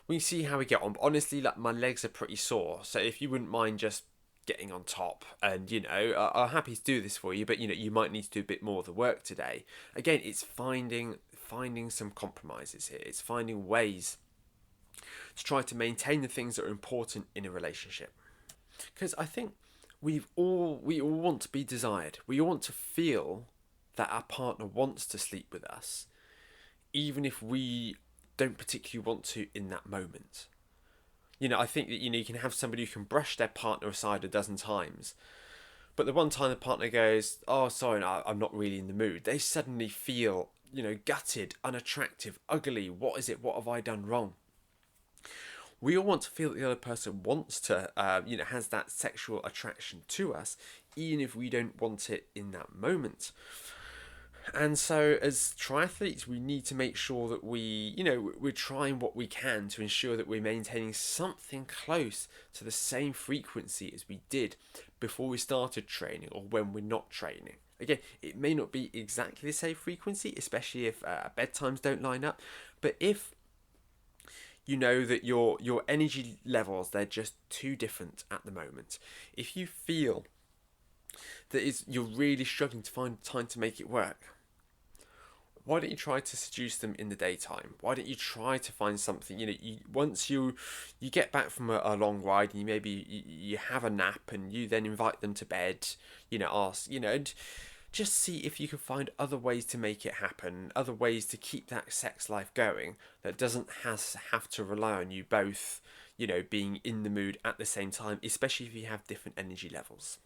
we see how we get on. But honestly, like, my legs are pretty sore, so if you wouldn't mind just getting on top, and I'm happy to do this for you, but you might need to do a bit more of the work today. Again, it's finding some compromises here. It's finding ways to try to maintain the things that are important in a relationship. Because I think we all want to be desired. We all want to feel that our partner wants to sleep with us, even if we don't particularly want to in that moment. I think that you can have somebody who can brush their partner aside a dozen times, but the one time the partner goes, "Oh, sorry, no, I'm not really in the mood," they suddenly feel, gutted, unattractive, ugly. What is it? What have I done wrong? We all want to feel that the other person wants to, has that sexual attraction to us, even if we don't want it in that moment. And so as triathletes, we need to make sure that we're trying what we can to ensure that we're maintaining something close to the same frequency as we did before we started training or when we're not training. Again, it may not be exactly the same frequency, especially if bedtimes don't line up, but if you know that your energy levels, they're just too different at the moment. If you feel that you're really struggling to find time to make it work, why don't you try to seduce them in the daytime? Why don't you try to find something, once you get back from a long ride, and you have a nap, and you then invite them to bed, and just see if you can find other ways to make it happen, other ways to keep that sex life going that doesn't have to rely on you both, being in the mood at the same time, especially if you have different energy levels.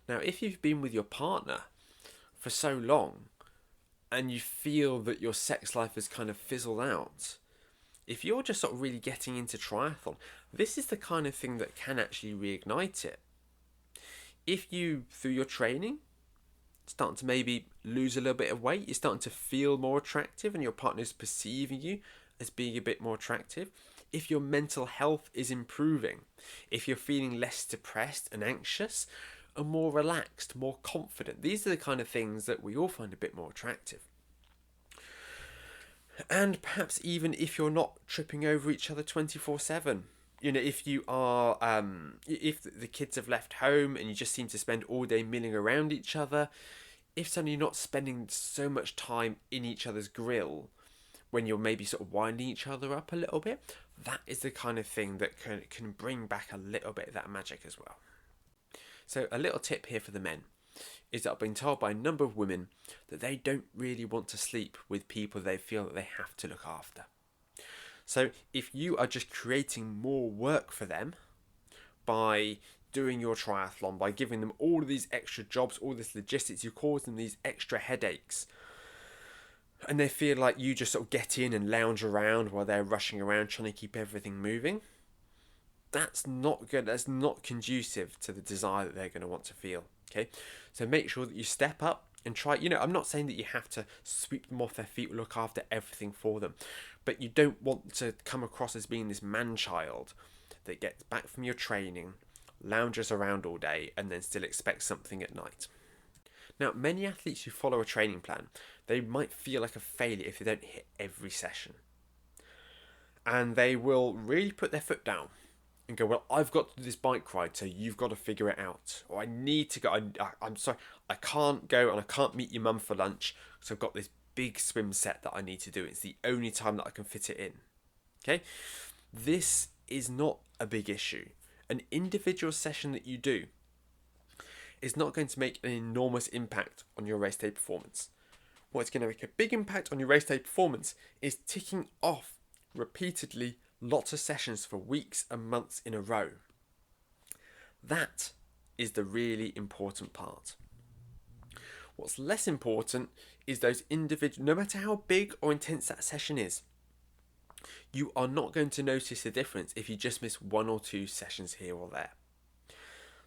Now, if you've been with your partner for so long and you feel that your sex life has kind of fizzled out, if you're just sort of really getting into triathlon, this is the kind of thing that can actually reignite it. If you, through your training, starting to maybe lose a little bit of weight, you're starting to feel more attractive and your partner's perceiving you as being a bit more attractive, if your mental health is improving, if you're feeling less depressed and anxious, and more relaxed, more confident. These are the kind of things that we all find a bit more attractive. And perhaps even if you're not tripping over each other 24/7, if you are, if the kids have left home and you just seem to spend all day milling around each other, if suddenly you're not spending so much time in each other's grill when you're maybe sort of winding each other up a little bit, that is the kind of thing that can bring back a little bit of that magic as well. So a little tip here for the men is that I've been told by a number of women that they don't really want to sleep with people they feel that they have to look after. So if you are just creating more work for them by doing your triathlon, by giving them all of these extra jobs, all this logistics, you cause them these extra headaches, and they feel like you just sort of get in and lounge around while they're rushing around trying to keep everything moving, that's not good. That's not conducive to the desire that they're going to want to feel. Okay, so make sure that you step up and try. I'm not saying that you have to sweep them off their feet or look after everything for them, but you don't want to come across as being this man-child that gets back from your training, lounges around all day, and then still expects something at night. Now, many athletes who follow a training plan, they might feel like a failure if they don't hit every session, and they will really put their foot down and go, well, I've got to do this bike ride, so you've got to figure it out. Or I need to go. I'm sorry, I can't go and I can't meet your mum for lunch, so I've got this big swim set that I need to do. It's the only time that I can fit it in. Okay? This is not a big issue. An individual session that you do is not going to make an enormous impact on your race day performance. What's going to make a big impact on your race day performance is ticking off repeatedly lots of sessions for weeks and months in a row. That is the really important part. What's less important is those individual, no matter how big or intense that session is, you are not going to notice the difference if you just miss one or two sessions here or there.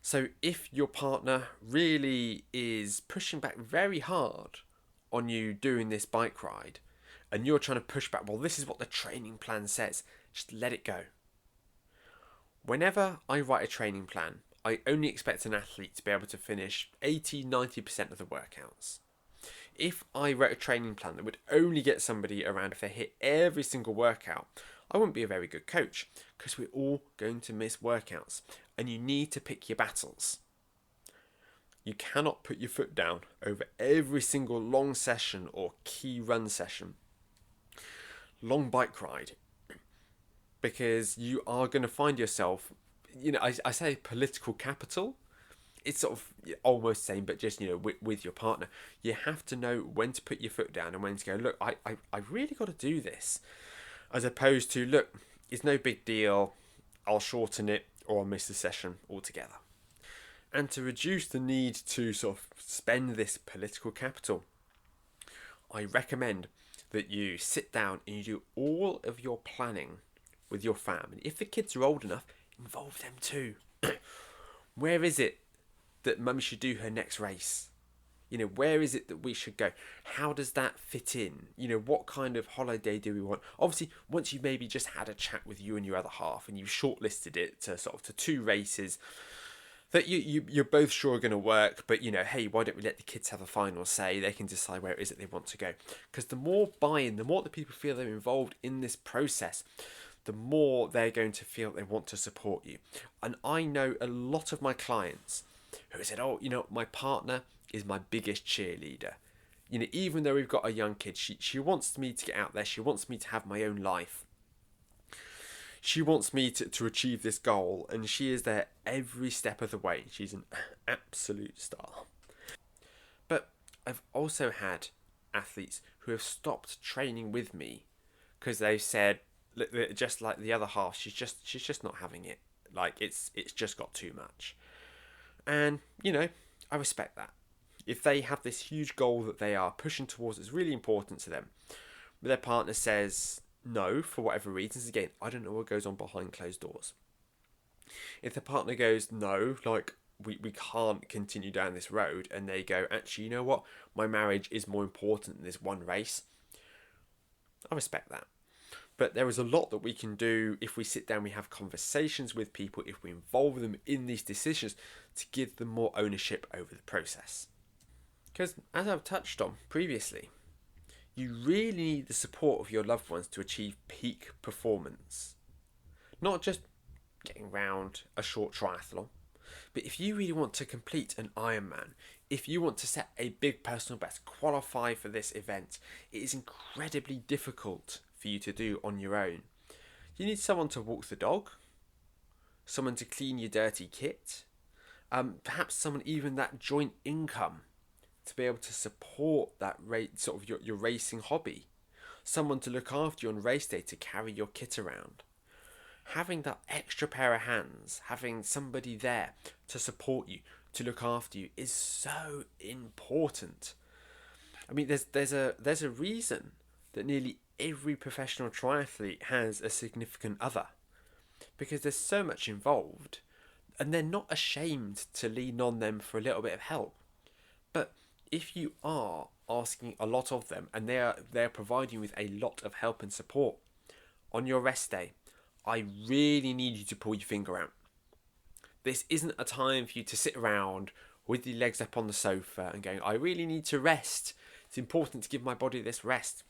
So if your partner really is pushing back very hard on you doing this bike ride, and you're trying to push back, well, this is what the training plan says, just let it go. Whenever I write a training plan, I only expect an athlete to be able to finish 80-90% of the workouts. If I wrote a training plan that would only get somebody around if they hit every single workout, I wouldn't be a very good coach, because we're all going to miss workouts, and you need to pick your battles. You cannot put your foot down over every single long session or key run session, long bike ride, because you are going to find yourself, I say political capital. It's sort of almost same, but just, with your partner. You have to know when to put your foot down and when to go, look, I really got to do this. As opposed to, look, it's no big deal, I'll shorten it or I'll miss the session altogether. And to reduce the need to sort of spend this political capital, I recommend that you sit down and you do all of your planning with your family. If the kids are old enough, involve them too. Where is it that mum should do her next race? Where is it that we should go? How does that fit in? What kind of holiday do we want? Obviously, once you've maybe just had a chat with you and your other half and you've shortlisted it to sort of to 2 races that you're both sure are going to work, but hey, why don't we let the kids have a final say? They can decide where it is that they want to go. Because the more buy-in, the more the people feel they're involved in this process, the more they're going to feel they want to support you. And I know a lot of my clients who said, oh, my partner is my biggest cheerleader. Even though we've got a young kid, she wants me to get out there. She wants me to have my own life. She wants me to achieve this goal, and she is there every step of the way. She's an absolute star. But I've also had athletes who have stopped training with me because they've said, just like the other half, she's just not having it. Like it's just got too much. And I respect that. If they have this huge goal that they are pushing towards, it's really important to them, but their partner says no for whatever reasons, again, I don't know what goes on behind closed doors. If the partner goes no, like we can't continue down this road, and they go, actually, you know what, my marriage is more important than this one race, I respect that. But there is a lot that we can do if we sit down, we have conversations with people, if we involve them in these decisions to give them more ownership over the process. Because as I've touched on previously, you really need the support of your loved ones to achieve peak performance. Not just getting round a short triathlon, but if you really want to complete an Ironman, if you want to set a big personal best, qualify for this event, it is incredibly difficult for you to do on your own. You need someone to walk the dog, someone to clean your dirty kit, perhaps someone even that joint income to be able to support that sort of your racing hobby, someone to look after you on race day to carry your kit around. Having that extra pair of hands, having somebody there to support you, to look after you, is so important. I mean, there's a reason that nearly every professional triathlete has a significant other, because there's so much involved, and they're not ashamed to lean on them for a little bit of help. But if you are asking a lot of them and they're providing you with a lot of help and support on your rest day, I really need you to pull your finger out. This isn't a time for you to sit around with your legs up on the sofa and going, I really need to rest. It's important to give my body this rest.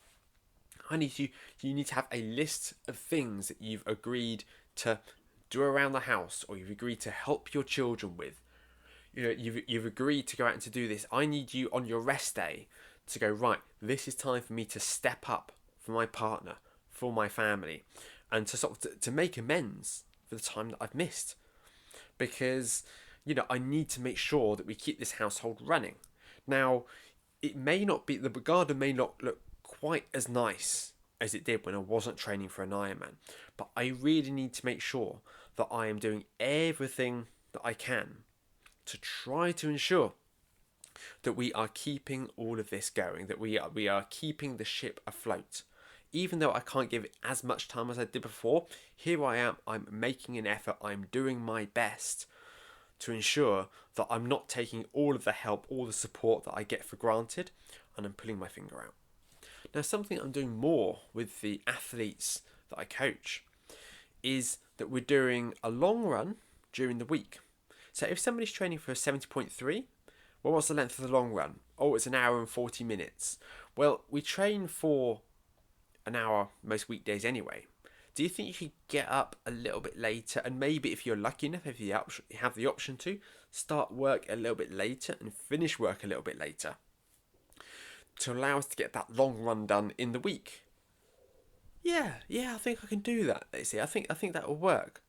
You need to have a list of things that you've agreed to do around the house, or you've agreed to help your children with. You've agreed to go out and to do this. I need you on your rest day to go, right, this is time for me to step up for my partner, for my family, and to sort of to make amends for the time that I've missed. Because, I need to make sure that we keep this household running. Now, it may not be, the garden may not look quite as nice as it did when I wasn't training for an Ironman, but I really need to make sure that I am doing everything that I can to try to ensure that we are keeping all of this going, that we are keeping the ship afloat. Even though I can't give it as much time as I did before, here I am, I'm making an effort, I'm doing my best to ensure that I'm not taking all of the help, all the support that I get for granted, and I'm pulling my finger out. Now, something I'm doing more with the athletes that I coach is that we're doing a long run during the week. So if somebody's training for a 70.3, well, what's the length of the long run? Oh, it's an hour and 40 minutes. Well, we train for an hour most weekdays anyway. Do you think you could get up a little bit later, and maybe if you're lucky enough, if you have the option to, start work a little bit later and finish work a little bit later to allow us to get that long run done in the week? Yeah, I think I can do that. They say, I think that will work.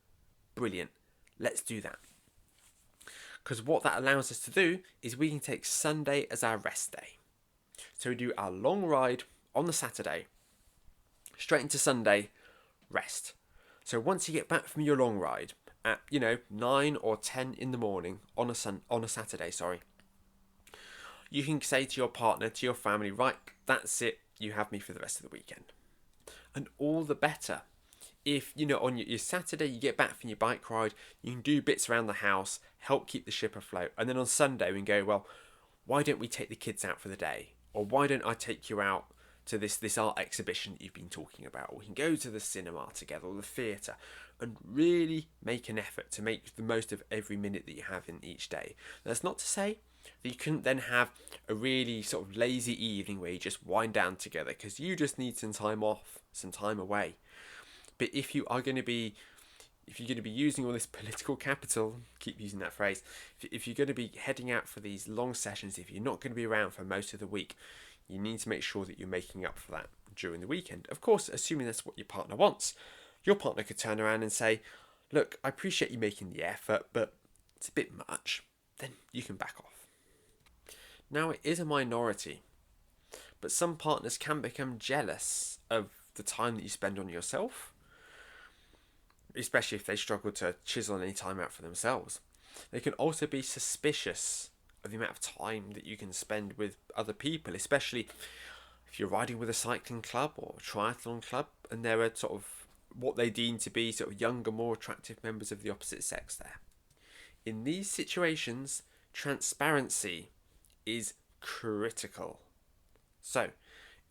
Brilliant. Let's do that. Because what that allows us to do is we can take Sunday as our rest day. So we do our long ride on the Saturday, straight into Sunday, rest. So once you get back from your long ride at 9 or 10 in the morning on a Saturday, you can say to your partner, to your family, right, that's it, you have me for the rest of the weekend. And all the better if on your Saturday you get back from your bike ride, you can do bits around the house, help keep the ship afloat, and then on Sunday we can go, well, why don't we take the kids out for the day, or why don't I take you out to this art exhibition that you've been talking about, or we can go to the cinema together or the theatre, and really make an effort to make the most of every minute that you have in each day. That's not to say that you couldn't then have a really sort of lazy evening where you just wind down together because you just need some time off, some time away. But if you're going to be using all this political capital, keep using that phrase, if you're going to be heading out for these long sessions, if you're not going to be around for most of the week, you need to make sure that you're making up for that during the weekend. Of course, assuming that's what your partner wants. Your partner could turn around and say, look, I appreciate you making the effort, but it's a bit much. Then you can back off. Now, it is a minority, but some partners can become jealous of the time that you spend on yourself, especially if they struggle to chisel any time out for themselves. They can also be suspicious of the amount of time that you can spend with other people, especially if you're riding with a cycling club or a triathlon club and there are sort of what they deem to be sort of younger, more attractive members of the opposite sex there. In these situations, transparency is critical. So,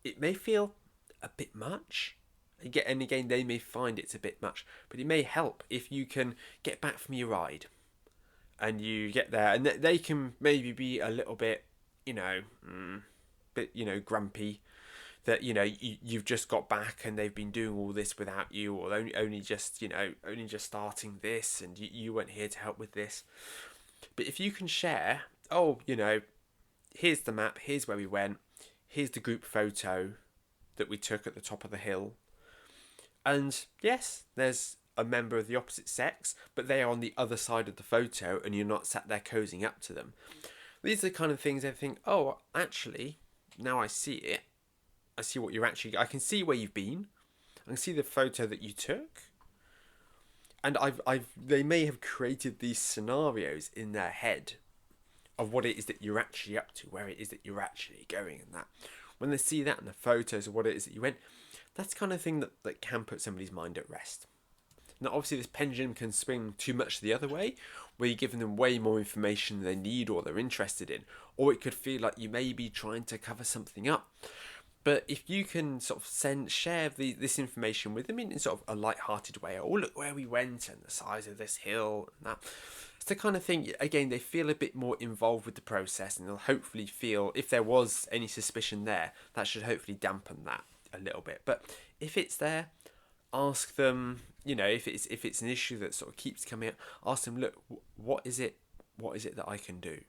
it may feel a bit much, and again, they may find it's a bit much, but it may help if you can get back from your ride and you get there, and they can maybe be a little bit, grumpy that you've just got back and they've been doing all this without you, or only just starting this, and you weren't here to help with this. But if you can share, here's the map, here's where we went, here's the group photo that we took at the top of the hill, and yes, there's a member of the opposite sex, but they are on the other side of the photo and you're not sat there cozying up to them. These are the kind of things I think, oh, actually, now I see it. I see what I can see where you've been. I can see the photo that you took. And they may have created these scenarios in their head of what it is that you're actually up to, where it is that you're actually going, and that. When they see that in the photos of what it is that you went, that's the kind of thing that can put somebody's mind at rest. Now, obviously, this pendulum can swing too much the other way, where you're giving them way more information than they need or they're interested in. Or it could feel like you may be trying to cover something up. But if you can sort of share this information with them in sort of a light-hearted way, oh, look where we went and the size of this hill and that. It's the kind of thing, again, they feel a bit more involved with the process, and they'll hopefully feel, if there was any suspicion there, that should hopefully dampen that a little bit. But if it's there, ask them, if it's an issue that sort of keeps coming up, ask them, look, what is it that I can do?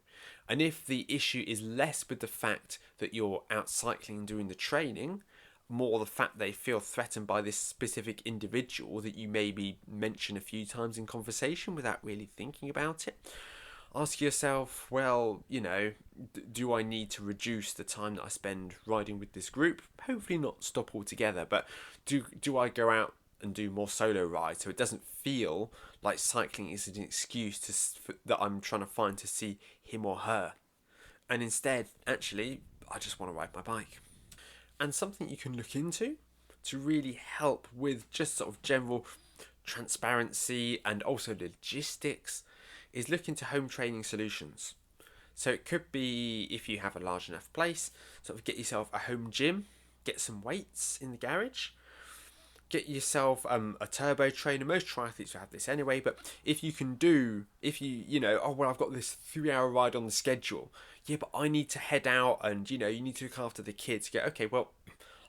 And if the issue is less with the fact that you're out cycling and doing the training, more the fact they feel threatened by this specific individual that you maybe mention a few times in conversation without really thinking about it, ask yourself, well, do I need to reduce the time that I spend riding with this group? Hopefully not stop altogether, but do I go out and do more solo rides so it doesn't feel like cycling is an excuse that I'm trying to find to see him or her, and instead, actually, I just want to ride my bike. And something you can look into to really help with just sort of general transparency and also logistics is look into home training solutions. So it could be, if you have a large enough place, sort of get yourself a home gym, get some weights in the garage, get yourself a turbo trainer. Most triathletes will have this anyway, but if you can do, if you know, oh well, I've got this 3 hour ride on the schedule, yeah, but I need to head out and, you know, you need to look after the kids. Go, okay, well,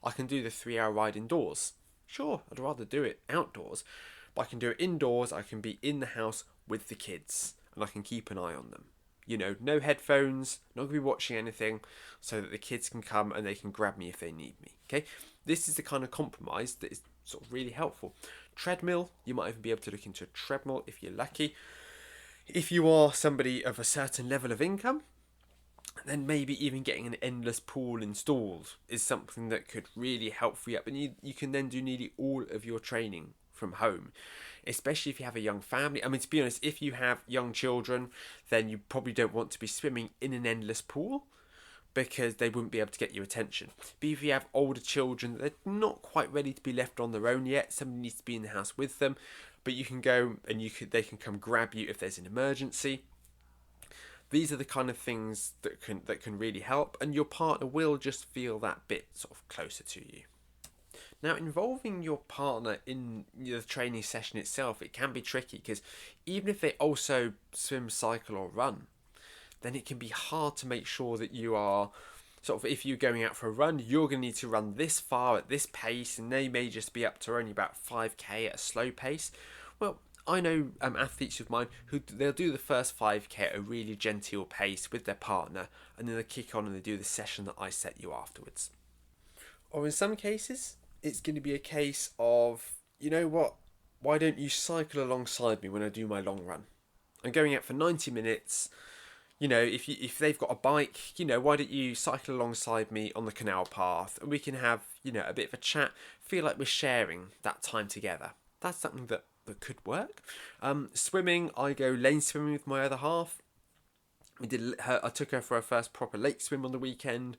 I can do the 3 hour ride indoors. Sure, I'd rather do it outdoors, but I can do it indoors. I can be in the house with the kids and I can keep an eye on them. You know, no headphones, not going to be watching anything, so that the kids can come and they can grab me if they need me. Okay, this is the kind of compromise that is sort of really helpful. Treadmill, you might even be able to look into a treadmill if you're lucky. If you are somebody of a certain level of income, then maybe even getting an endless pool installed is something that could really help free up. And you can then do nearly all of your training from home, especially if you have a young family. I mean, to be honest, if you have young children, then you probably don't want to be swimming in an endless pool because they wouldn't be able to get your attention. But if you have older children, they're not quite ready to be left on their own yet. Somebody needs to be in the house with them, but you can go and they can come grab you if there's an emergency. These are the kind of things that can really help, and your partner will just feel that bit sort of closer to you. Now, involving your partner in the training session itself, it can be tricky because even if they also swim, cycle, or run, then it can be hard to make sure that you are sort of, if you're going out for a run, you're going to need to run this far at this pace, and they may just be up to only about 5k at a slow pace. Well, I know athletes of mine who they'll do the first 5k at a really genteel pace with their partner, and then they kick on and they do the session that I set you afterwards. Or in some cases, it's going to be a case of, you know what, why don't you cycle alongside me when I do my long run? I'm going out for 90 minutes. You know, if they've got a bike, you know, why don't you cycle alongside me on the canal path and we can have, you know, a bit of a chat, feel like we're sharing that time together. That's something that could work. Swimming, I go lane swimming with my other half. I took her for her first proper lake swim on the weekend,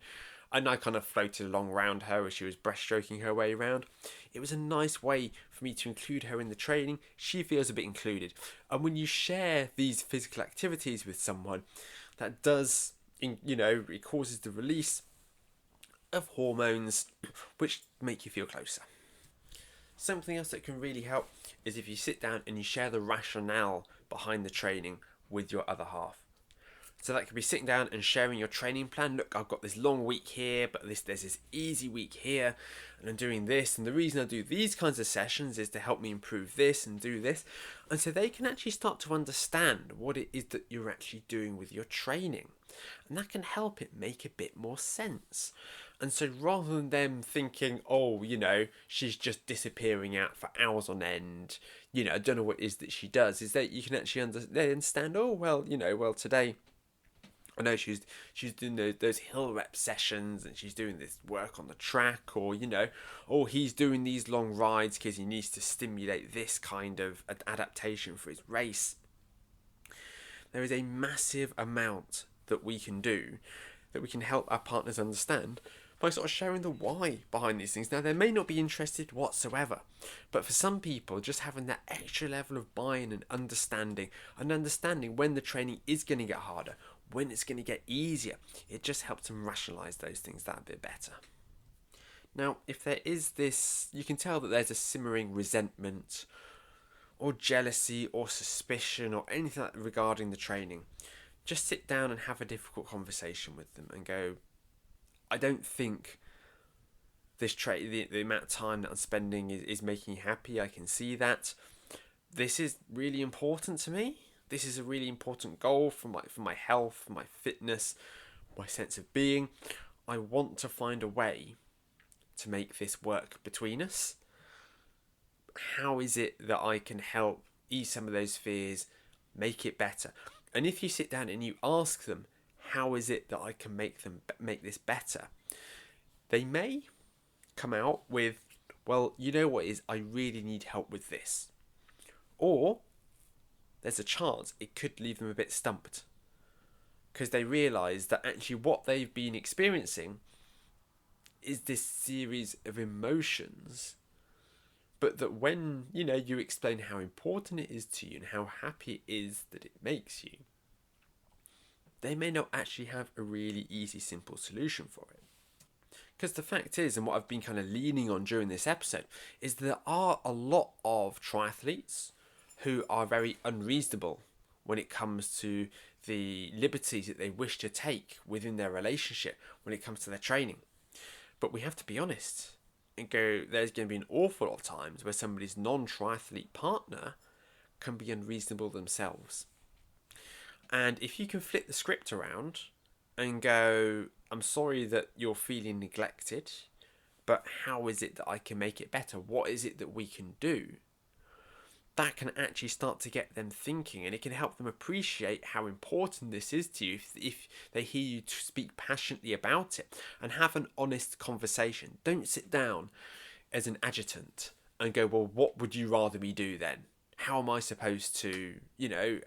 and I kind of floated along around her as she was breaststroking her way around. It was a nice way for me to include her in the training. She feels a bit included. And when you share these physical activities with someone, that does, you know, it causes the release of hormones which make you feel closer. Something else that can really help is if you sit down and you share the rationale behind the training with your other half. So that could be sitting down and sharing your training plan. Look, I've got this long week here, but there's this easy week here, and I'm doing this. And the reason I do these kinds of sessions is to help me improve this and do this. And so they can actually start to understand what it is that you're actually doing with your training. And that can help it make a bit more sense. And so rather than them thinking, oh, you know, she's just disappearing out for hours on end, you know, I don't know what it is that she does, is that you can actually understand, oh, well, you know, well, today I know she's doing those hill rep sessions and she's doing this work on the track, or, you know, or he's doing these long rides because he needs to stimulate this kind of adaptation for his race. There is a massive amount that we can do, that we can help our partners understand by sort of sharing the why behind these things. Now, they may not be interested whatsoever, but for some people, just having that extra level of buy-in and understanding when the training is going to get harder, when it's going to get easier, it just helps them rationalise those things that bit better. Now, if there is this, you can tell that there's a simmering resentment or jealousy or suspicion or anything like that regarding the training, just sit down and have a difficult conversation with them and go, I don't think this the amount of time that I'm spending is making you happy. I can see that. This is really important to me. This is a really important goal for my health, for my fitness, my sense of being. I want to find a way to make this work between us. How is it that I can help ease some of those fears, make it better? And if you sit down and you ask them, how is it that I can make this better? They may come out with, well, you know what it is, I really need help with this. Or there's a chance it could leave them a bit stumped, because they realise that actually what they've been experiencing is this series of emotions but that when, you explain how important it is to you and how happy it is that it makes you, they may not actually have a really easy, simple solution for it. Because the fact is, and what I've been kind of leaning on during this episode, is there are a lot of triathletes who are very unreasonable when it comes to the liberties that they wish to take within their relationship when it comes to their training. But we have to be honest and go, there's going to be an awful lot of times where somebody's non-triathlete partner can be unreasonable themselves. And if you can flip the script around and go, I'm sorry that you're feeling neglected, but how is it that I can make it better? What is it that we can do? That can actually start to get them thinking, and it can help them appreciate how important this is to you if they hear you speak passionately about it and have an honest conversation. Don't sit down as an adjutant and go, well, what would you rather me do then? How am I supposed to,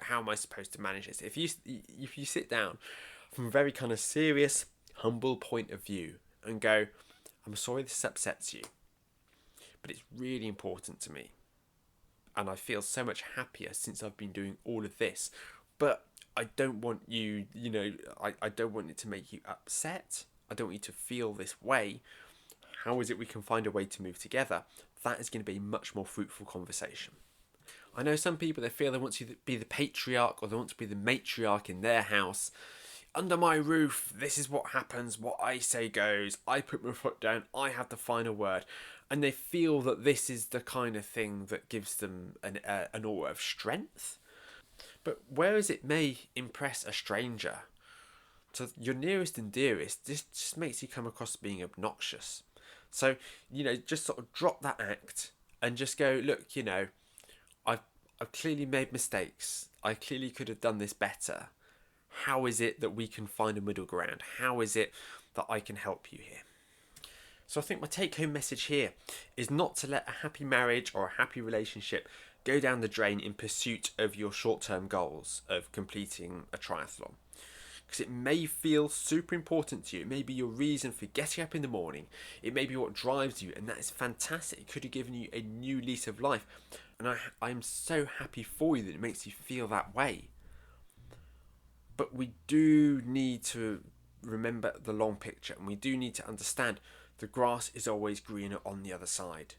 how am I supposed to manage this? If you sit down from a very kind of serious, humble point of view and go, I'm sorry this upsets you, but it's really important to me. And I feel so much happier since I've been doing all of this. But I don't want you, I don't want it to make you upset. I don't want you to feel this way. How is it we can find a way to move together? That is going to be a much more fruitful conversation. I know some people, they feel they want to be the patriarch or they want to be the matriarch in their house. Under my roof, this is what happens, what I say goes, I put my foot down, I have the final word. And they feel that this is the kind of thing that gives them an aura of strength. But whereas it may impress a stranger, to your nearest and dearest, this just makes you come across as being obnoxious. So, just sort of drop that act and just go, look, I've clearly made mistakes. I clearly could have done this better. How is it that we can find a middle ground? How is it that I can help you here? So I think my take-home message here is not to let a happy marriage or a happy relationship go down the drain in pursuit of your short-term goals of completing a triathlon. Because it may feel super important to you. It may be your reason for getting up in the morning. It may be what drives you, and that is fantastic. It could have given you a new lease of life. And I'm so happy for you that it makes you feel that way. But we do need to remember the long picture, and we do need to understand the grass is always greener on the other side.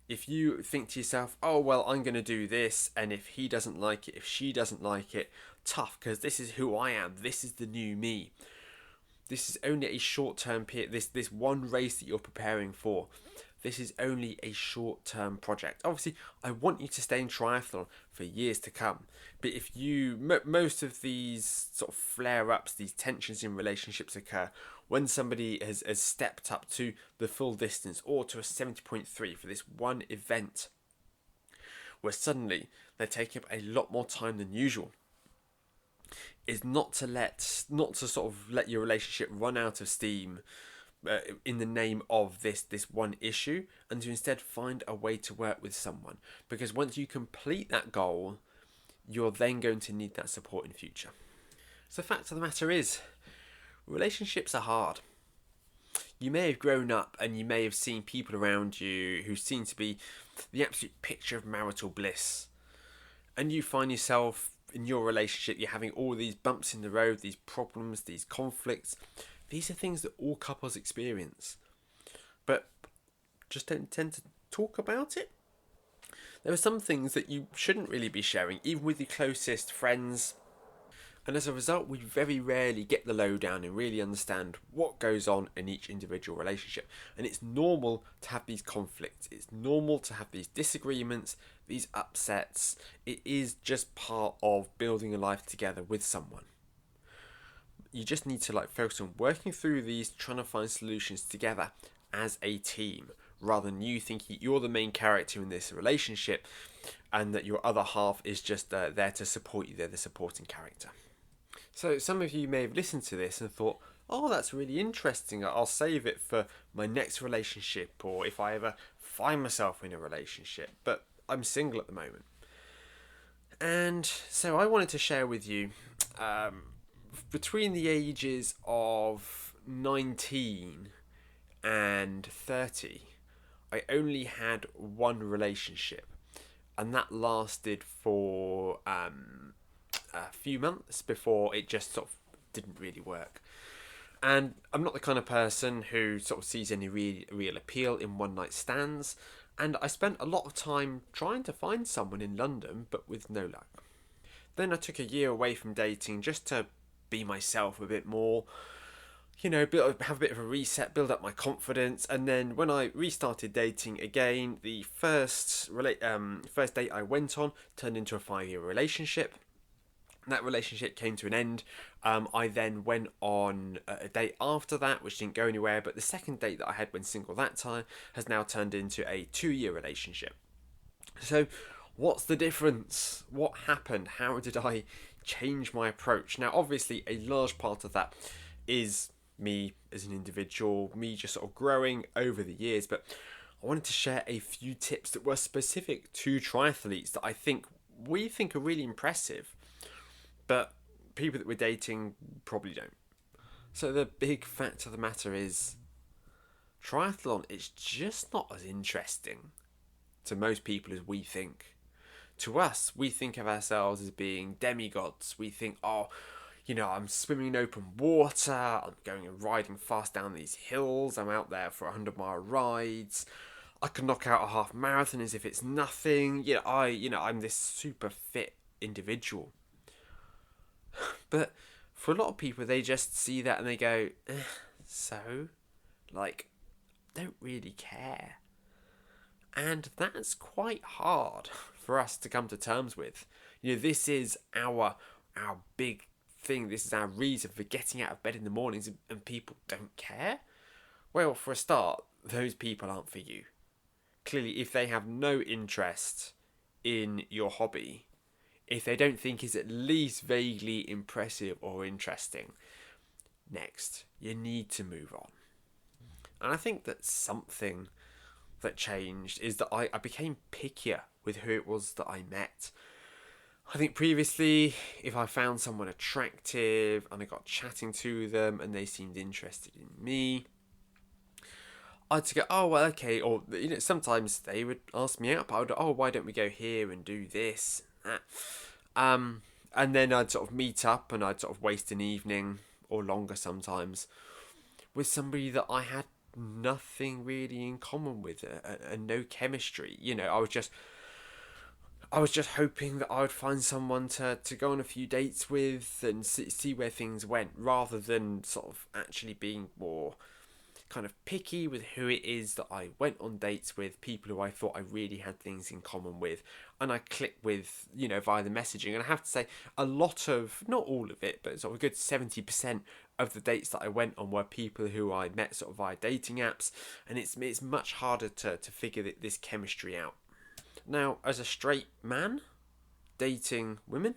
If you think to yourself, oh, well, I'm going to do this, and if he doesn't like it, if she doesn't like it, tough, because this is who I am. This is the new me. This is only a short-term period. This one race that you're preparing for, this is only a short-term project. Obviously, I want you to stay in triathlon for years to come. But if most of these sort of flare-ups, these tensions in relationships occur when somebody has stepped up to the full distance or to a 70.3 for this one event, where suddenly they're taking up a lot more time than usual. Is not to sort of let your relationship run out of steam in the name of this one issue, and to instead find a way to work with someone, because once you complete that goal, you're then going to need that support in future. So the fact of the matter is, relationships are hard. You may have grown up and you may have seen people around you who seem to be the absolute picture of marital bliss, and you find yourself in your relationship, you're having all these bumps in the road, these problems, these conflicts. These are things that all couples experience, but just don't tend to talk about it. There are some things that you shouldn't really be sharing, even with your closest friends. And as a result, we very rarely get the lowdown and really understand what goes on in each individual relationship. And it's normal to have these conflicts. It's normal to have these disagreements, these upsets. It is just part of building a life together with someone. You just need to focus on working through these, trying to find solutions together as a team, rather than you thinking you're the main character in this relationship and that your other half is just there to support you. They're the supporting character. So some of you may have listened to this and thought, oh, that's really interesting. I'll save it for my next relationship, or if I ever find myself in a relationship. But I'm single at the moment. And so I wanted to share with you, between the ages of 19 and 30, I only had one relationship, and that lasted for a few months before it just sort of didn't really work. And I'm not the kind of person who sort of sees any real appeal in one night stands. And I spent a lot of time trying to find someone in London, but with no luck. Then I took a year away from dating just to be myself a bit more, have a bit of a reset, build up my confidence. And then when I restarted dating again, the first date I went on turned into a 5-year relationship. That relationship came to an end. I then went on a date after that, which didn't go anywhere. But the second date that I had when single that time has now turned into a 2-year relationship. So, what's the difference? What happened? How did I change my approach? Now, obviously, a large part of that is me as an individual, me just sort of growing over the years. But I wanted to share a few tips that were specific to triathletes that I think are really impressive, but people that we're dating probably don't. So the big fact of the matter is triathlon is just not as interesting to most people as we think. To us, we think of ourselves as being demigods. We think, I'm swimming in open water, I'm going and riding fast down these hills, I'm out there for 100-mile rides, I can knock out a half marathon as if it's nothing. I'm this super fit individual. But for a lot of people, they just see that and they go, don't really care. And that's quite hard for us to come to terms with. This is our big thing. This is our reason for getting out of bed in the mornings, and people don't care. Well, for a start, those people aren't for you. Clearly, if they have no interest in your hobby, if they don't think it's at least vaguely impressive or interesting, next, you need to move on. And I think that something that changed is that I became pickier with who it was that I met. I think previously, if I found someone attractive and I got chatting to them and they seemed interested in me, I'd go, oh, well, okay. Or, sometimes they would ask me out, but I would, oh, why don't we go here and do this? And then I'd sort of meet up and I'd sort of waste an evening or longer sometimes with somebody that I had nothing really in common with and no chemistry. I was just hoping that I would find someone to go on a few dates with and see where things went, rather than sort of actually being more kind of picky with who it is that I went on dates with, people who I thought I really had things in common with, and I clicked with, via the messaging. And I have to say, a lot of, not all of it, but sort of a good 70% of the dates that I went on were people who I met sort of via dating apps, and it's much harder to figure this chemistry out. Now, as a straight man dating women,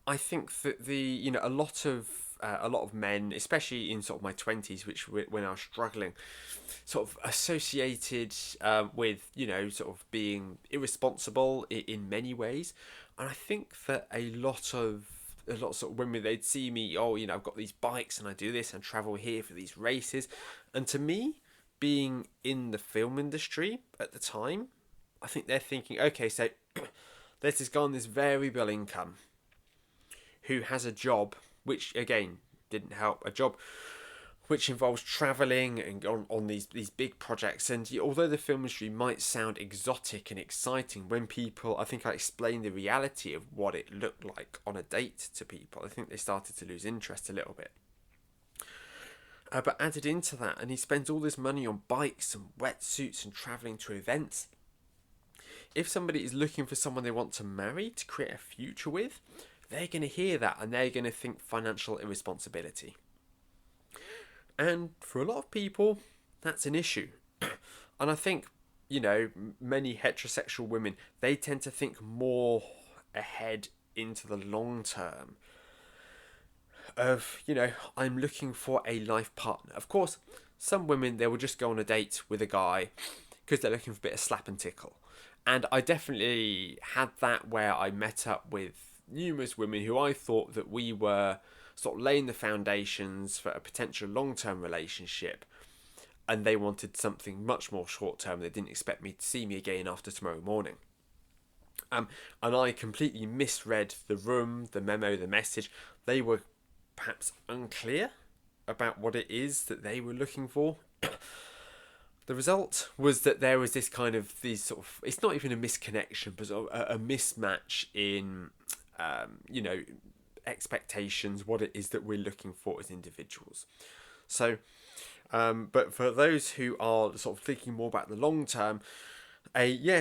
I think that a lot of men, especially in sort of my 20s, when I was struggling, sort of associated with sort of being irresponsible in many ways. And I think that a lot of sort of women, they'd see me, I've got these bikes and I do this and travel here for these races. And to me, being in the film industry at the time, I think they're thinking, okay, so there's this guy on this variable income who has a job, which again didn't help, a job which involves travelling and on these big projects. And although the film industry might sound exotic and exciting, when people, I think I explained the reality of what it looked like on a date to people, I think they started to lose interest a little bit. But added into that, and he spends all this money on bikes and wetsuits and travelling to events. If somebody is looking for someone they want to marry, to create a future with, they're going to hear that and they're going to think financial irresponsibility. And for a lot of people, that's an issue. And I think, many heterosexual women, they tend to think more ahead into the long term of, I'm looking for a life partner. Of course, some women, they will just go on a date with a guy because they're looking for a bit of slap and tickle. And I definitely had that, where I met up with numerous women who I thought that we were sort of laying the foundations for a potential long-term relationship. and they wanted something much more short term. They didn't expect me to see me again after tomorrow morning. And I completely misread the room, the memo, the message. They were perhaps unclear about what it is that they were looking for. The result was that there was this kind of these sort of, it's not even a misconnection, but a mismatch in, expectations, what it is that we're looking for as individuals. So, but for those who are sort of thinking more about the long term,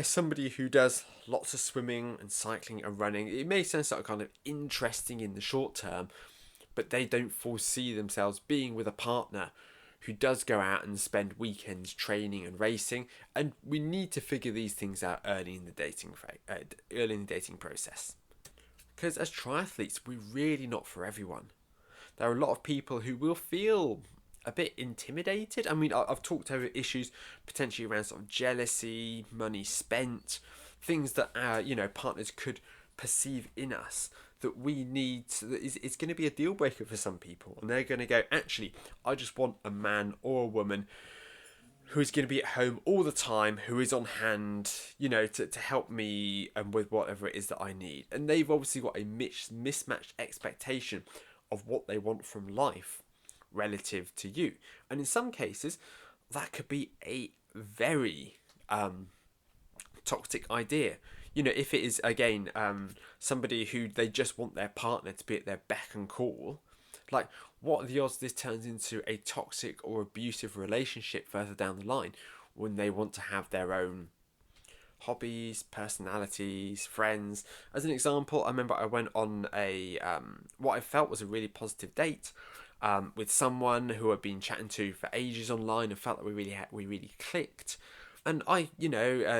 somebody who does lots of swimming and cycling and running, it may sound sort of kind of interesting in the short term, but they don't foresee themselves being with a partner who does go out and spend weekends training and racing. And we need to figure these things out early in the dating process. Because as triathletes, we're really not for everyone. There are a lot of people who will feel a bit intimidated. I mean, I've talked over issues potentially around sort of jealousy, money spent, things that our partners could perceive in us that we need. It's going to be a deal breaker for some people, and they're going to go, actually, I just want a man or a woman who's going to be at home all the time, who is on hand, to help me and with whatever it is that I need. And they've obviously got a mismatched expectation of what they want from life relative to you. And in some cases, that could be a very toxic idea. If it is, again, somebody who they just want their partner to be at their beck and call, like, what are the odds this turns into a toxic or abusive relationship further down the line when they want to have their own hobbies, personalities, friends? As an example, I remember I went on a what I felt was a really positive date with someone who I'd been chatting to for ages online and felt that we really clicked. And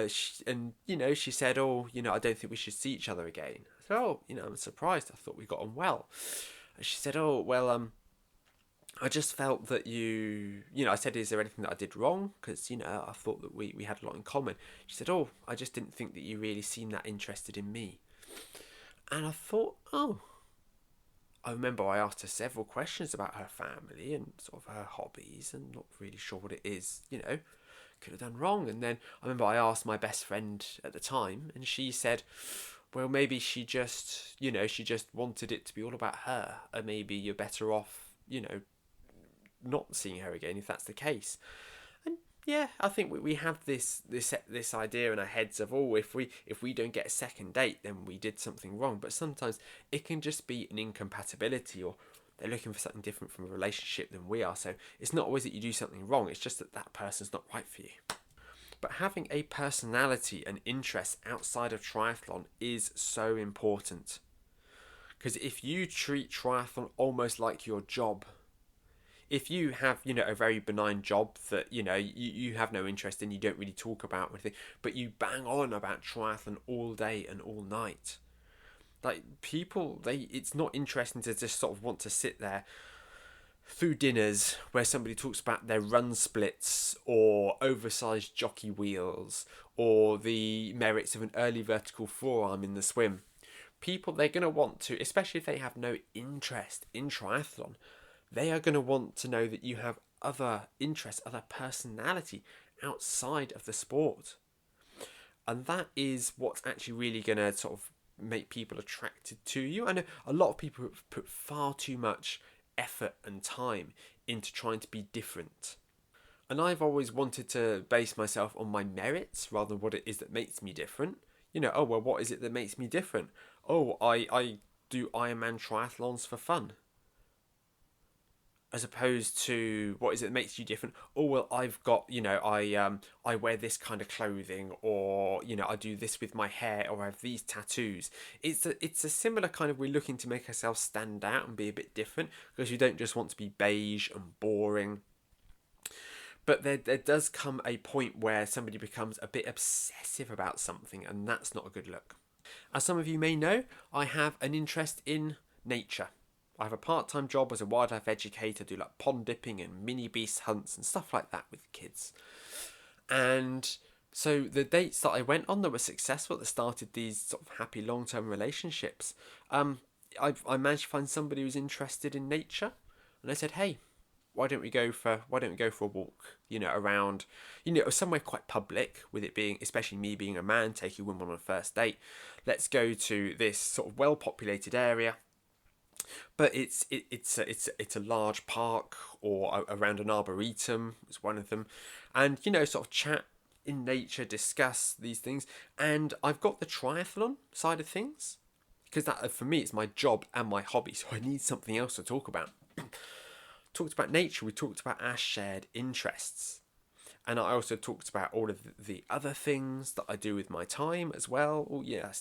she said, "Oh, I don't think we should see each other again." I said, "Oh, I'm surprised. I thought we got on well." And she said, "Oh, well, I just felt that I said, is there anything that I did wrong? Because, I thought that we had a lot in common." She said, "Oh, I just didn't think that you really seemed that interested in me." And I thought, I remember I asked her several questions about her family and sort of her hobbies, and not really sure what it is, could have done wrong. And then I remember I asked my best friend at the time, and she said, well, maybe she just wanted it to be all about her, and maybe you're better off, not seeing her again if that's the case. And yeah, I think we have this idea in our heads of, if we don't get a second date, then we did something wrong. But sometimes it can just be an incompatibility, or they're looking for something different from a relationship than we are. So it's not always that you do something wrong, it's just that person's not right for you. But having a personality and interest outside of triathlon is so important. Because if you treat triathlon almost like your job, if you have, a very benign job that, you have no interest in, you don't really talk about anything, but you bang on about triathlon all day and all night, like, people, it's not interesting to just sort of want to sit there through dinners where somebody talks about their run splits or oversized jockey wheels or the merits of an early vertical forearm in the swim. People, they're going to want to, especially if they have no interest in triathlon, they are going to want to know that you have other interests, other personality outside of the sport. And that is what's actually really going to sort of make people attracted to you. I know a lot of people put far too much effort and time into trying to be different. And I've always wanted to base myself on my merits rather than what it is that makes me different. What is it that makes me different? I do Ironman triathlons for fun. As opposed to, what is it that makes you different? I've got, I wear this kind of clothing, or, I do this with my hair, or I have these tattoos. It's a similar kind of, we're looking to make ourselves stand out and be a bit different, because you don't just want to be beige and boring. But there does come a point where somebody becomes a bit obsessive about something, and that's not a good look. As some of you may know, I have an interest in nature. I have a part-time job as a wildlife educator, do like pond dipping and mini beast hunts and stuff like that with kids. And so the dates that I went on that were successful, that started these sort of happy long-term relationships, I managed to find somebody who was interested in nature. And I said, hey, why don't we go for a walk, around, somewhere quite public, with it being, especially me being a man, taking women on a first date. Let's go to this sort of well-populated area, but it's a large park, or around an arboretum is one of them, and sort of chat in nature, discuss these things. And I've got the triathlon side of things, because that, for me, it's my job and my hobby, so I need something else to talk about. Talked about nature, we talked about our shared interests, and I also talked about all of the other things that I do with my time as well. Oh yeah,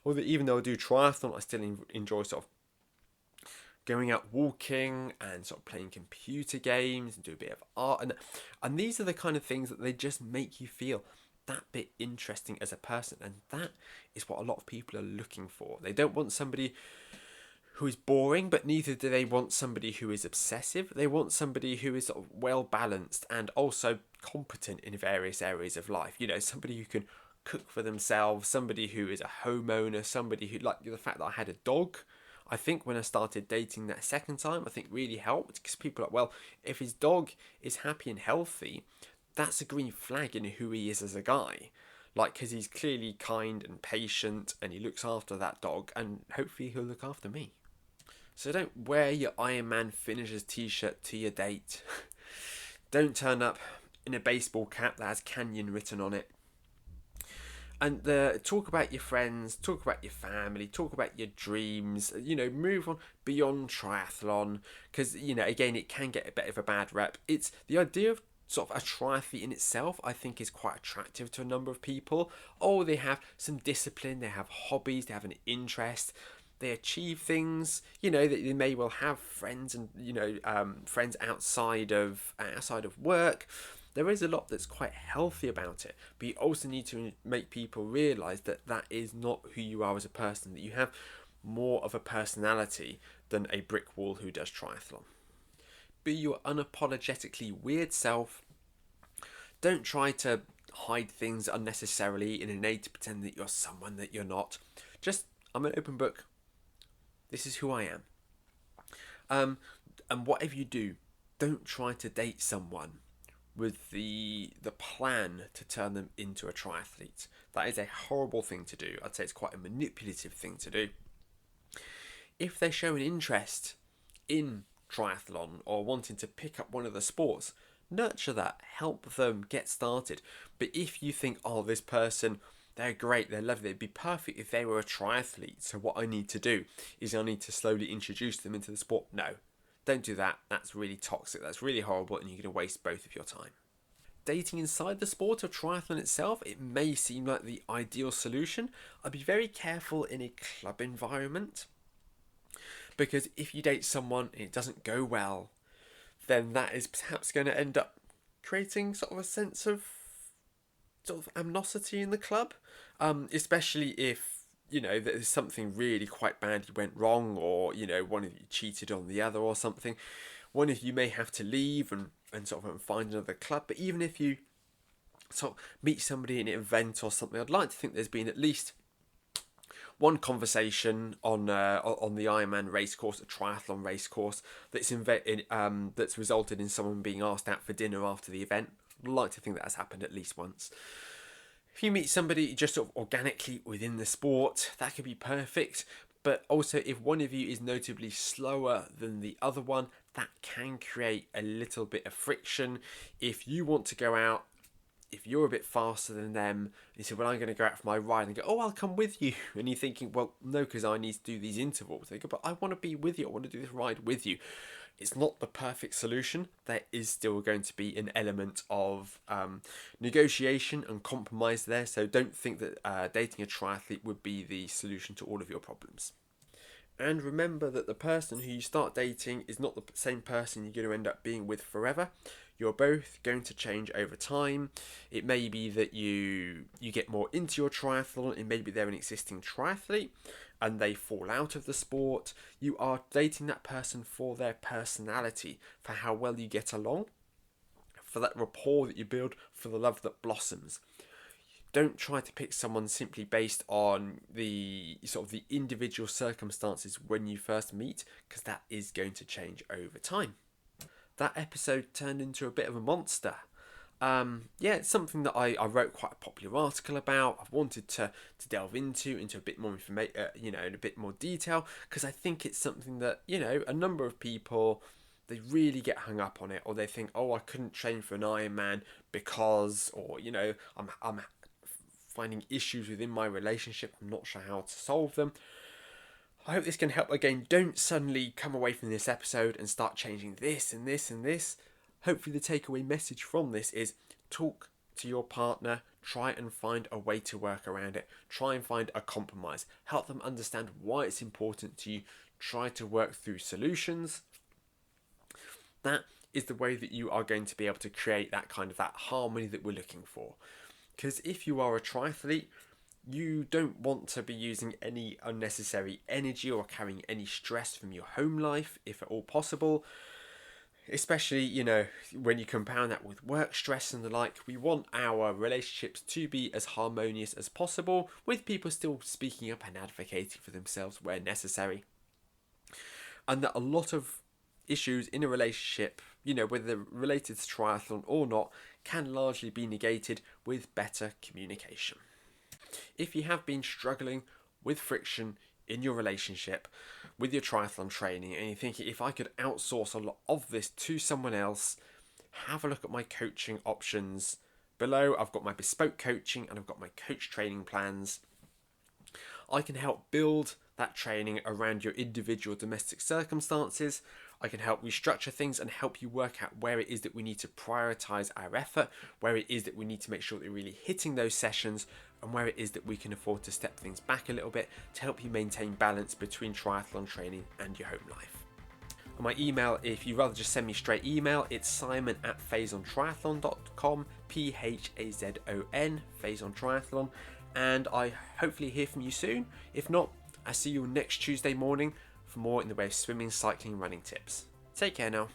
even though I do triathlon, I still enjoy sort of going out walking and sort of playing computer games and do a bit of art, and these are the kind of things that they just make you feel that bit interesting as a person. And that is what a lot of people are looking for. They don't want somebody who is boring, but neither do they want somebody who is obsessive. They want somebody who is sort of well balanced and also competent in various areas of life. Somebody who can cook for themselves, somebody who is a homeowner, somebody who, like the fact that I had a dog, I think when I started dating that second time, I think really helped, because people are like, well, if his dog is happy and healthy, that's a green flag in who he is as a guy. Like, because he's clearly kind and patient, and he looks after that dog, and hopefully he'll look after me. So don't wear your Iron Man finishers t-shirt to your date. Don't turn up in a baseball cap that has Canyon written on it. And talk about your friends, talk about your family, talk about your dreams. Move on beyond triathlon, because again, it can get a bit of a bad rep. It's the idea of sort of a triathlete in itself, I think, is quite attractive to a number of people. Oh, they have some discipline, they have hobbies, they have an interest, they achieve things. They may well have friends, and friends outside of work. There is a lot that's quite healthy about it, but you also need to make people realise that that is not who you are as a person, that you have more of a personality than a brick wall who does triathlon. Be your unapologetically weird self. Don't try to hide things unnecessarily in an aid to pretend that you're someone that you're not. Just, I'm an open book. This is who I am. And whatever you do, don't try to date someone with the plan to turn them into a triathlete. That is a horrible thing to do. I'd say it's quite a manipulative thing to do. If they show an interest in triathlon or wanting to pick up one of the sports, nurture that, help them get started. But if you think, oh, this person, they're great, they're lovely, it'd be perfect if they were a triathlete, so what I need to do is I need to slowly introduce them into the sport. No, don't do that. That's really toxic, that's really horrible, and you're going to waste both of your time. Dating inside the sport of triathlon itself, it may seem like the ideal solution. I'd be very careful in a club environment, because if you date someone and it doesn't go well, then that is perhaps going to end up creating sort of a sense of sort of animosity in the club, especially if there's something really quite badly went wrong, or one of you cheated on the other or something. One of you may have to leave and sort of find another club. But even if you sort of meet somebody in an event or something, I'd like to think there's been at least one conversation on the Ironman race course, a triathlon race course, that's resulted in someone being asked out for dinner after the event. I'd like to think that has happened at least once. If you meet somebody just sort of organically within the sport, that could be perfect. But also, if one of you is notably slower than the other one, that can create a little bit of friction. If you want to go out, if you're a bit faster than them, and you say, well, I'm going to go out for my ride, and go, oh, I'll come with you. And you're thinking, well, no, because I need to do these intervals. They go, but I want to be with you. I want to do this ride with you. It's not the perfect solution. There is still going to be an element of negotiation and compromise there. So don't think that dating a triathlete would be the solution to all of your problems. And remember that the person who you start dating is not the same person you're going to end up being with forever. You're both going to change over time. It may be that you get more into your triathlon, and maybe they're an existing triathlete and they fall out of the sport. You are dating that person for their personality, for how well you get along, for that rapport that you build, for the love that blossoms. Don't try to pick someone simply based on the sort of the individual circumstances when you first meet, because that is going to change over time. that episode turned into a bit of a monster. It's something that I wrote quite a popular article about. I've wanted to delve into a bit more information, in a bit more detail, because I think it's something that, a number of people, they really get hung up on it, or they think, oh, I couldn't train for an Ironman because, or, I'm finding issues within my relationship. I'm not sure how to solve them. I hope this can help. Again, don't suddenly come away from this episode and start changing this and this and this. Hopefully the takeaway message from this is talk to your partner, try and find a way to work around it, try and find a compromise, help them understand why it's important to you, try to work through solutions. That is the way that you are going to be able to create that harmony that we're looking for. Because if you are a triathlete, you don't want to be using any unnecessary energy or carrying any stress from your home life, if at all possible. Especially, when you compound that with work stress and the like. We want our relationships to be as harmonious as possible, with people still speaking up and advocating for themselves where necessary. And that a lot of issues in a relationship, whether they're related to triathlon or not, can largely be negated with better communication. If you have been struggling with friction in your relationship, with your triathlon training, and you're thinking, if I could outsource a lot of this to someone else, have a look at my coaching options below. I've got my bespoke coaching and I've got my coach training plans. I can help build that training around your individual domestic circumstances. I can help restructure things and help you work out where it is that we need to prioritize our effort, where it is that we need to make sure that we're really hitting those sessions, and where it is that we can afford to step things back a little bit to help you maintain balance between triathlon training and your home life. And my email, if you'd rather just send me straight email, it's simon@phazontriathlon.com, Phazon, Phazon Triathlon, and I hopefully hear from you soon. If not, I see you next Tuesday morning for more in the way of swimming, cycling, running tips. Take care now.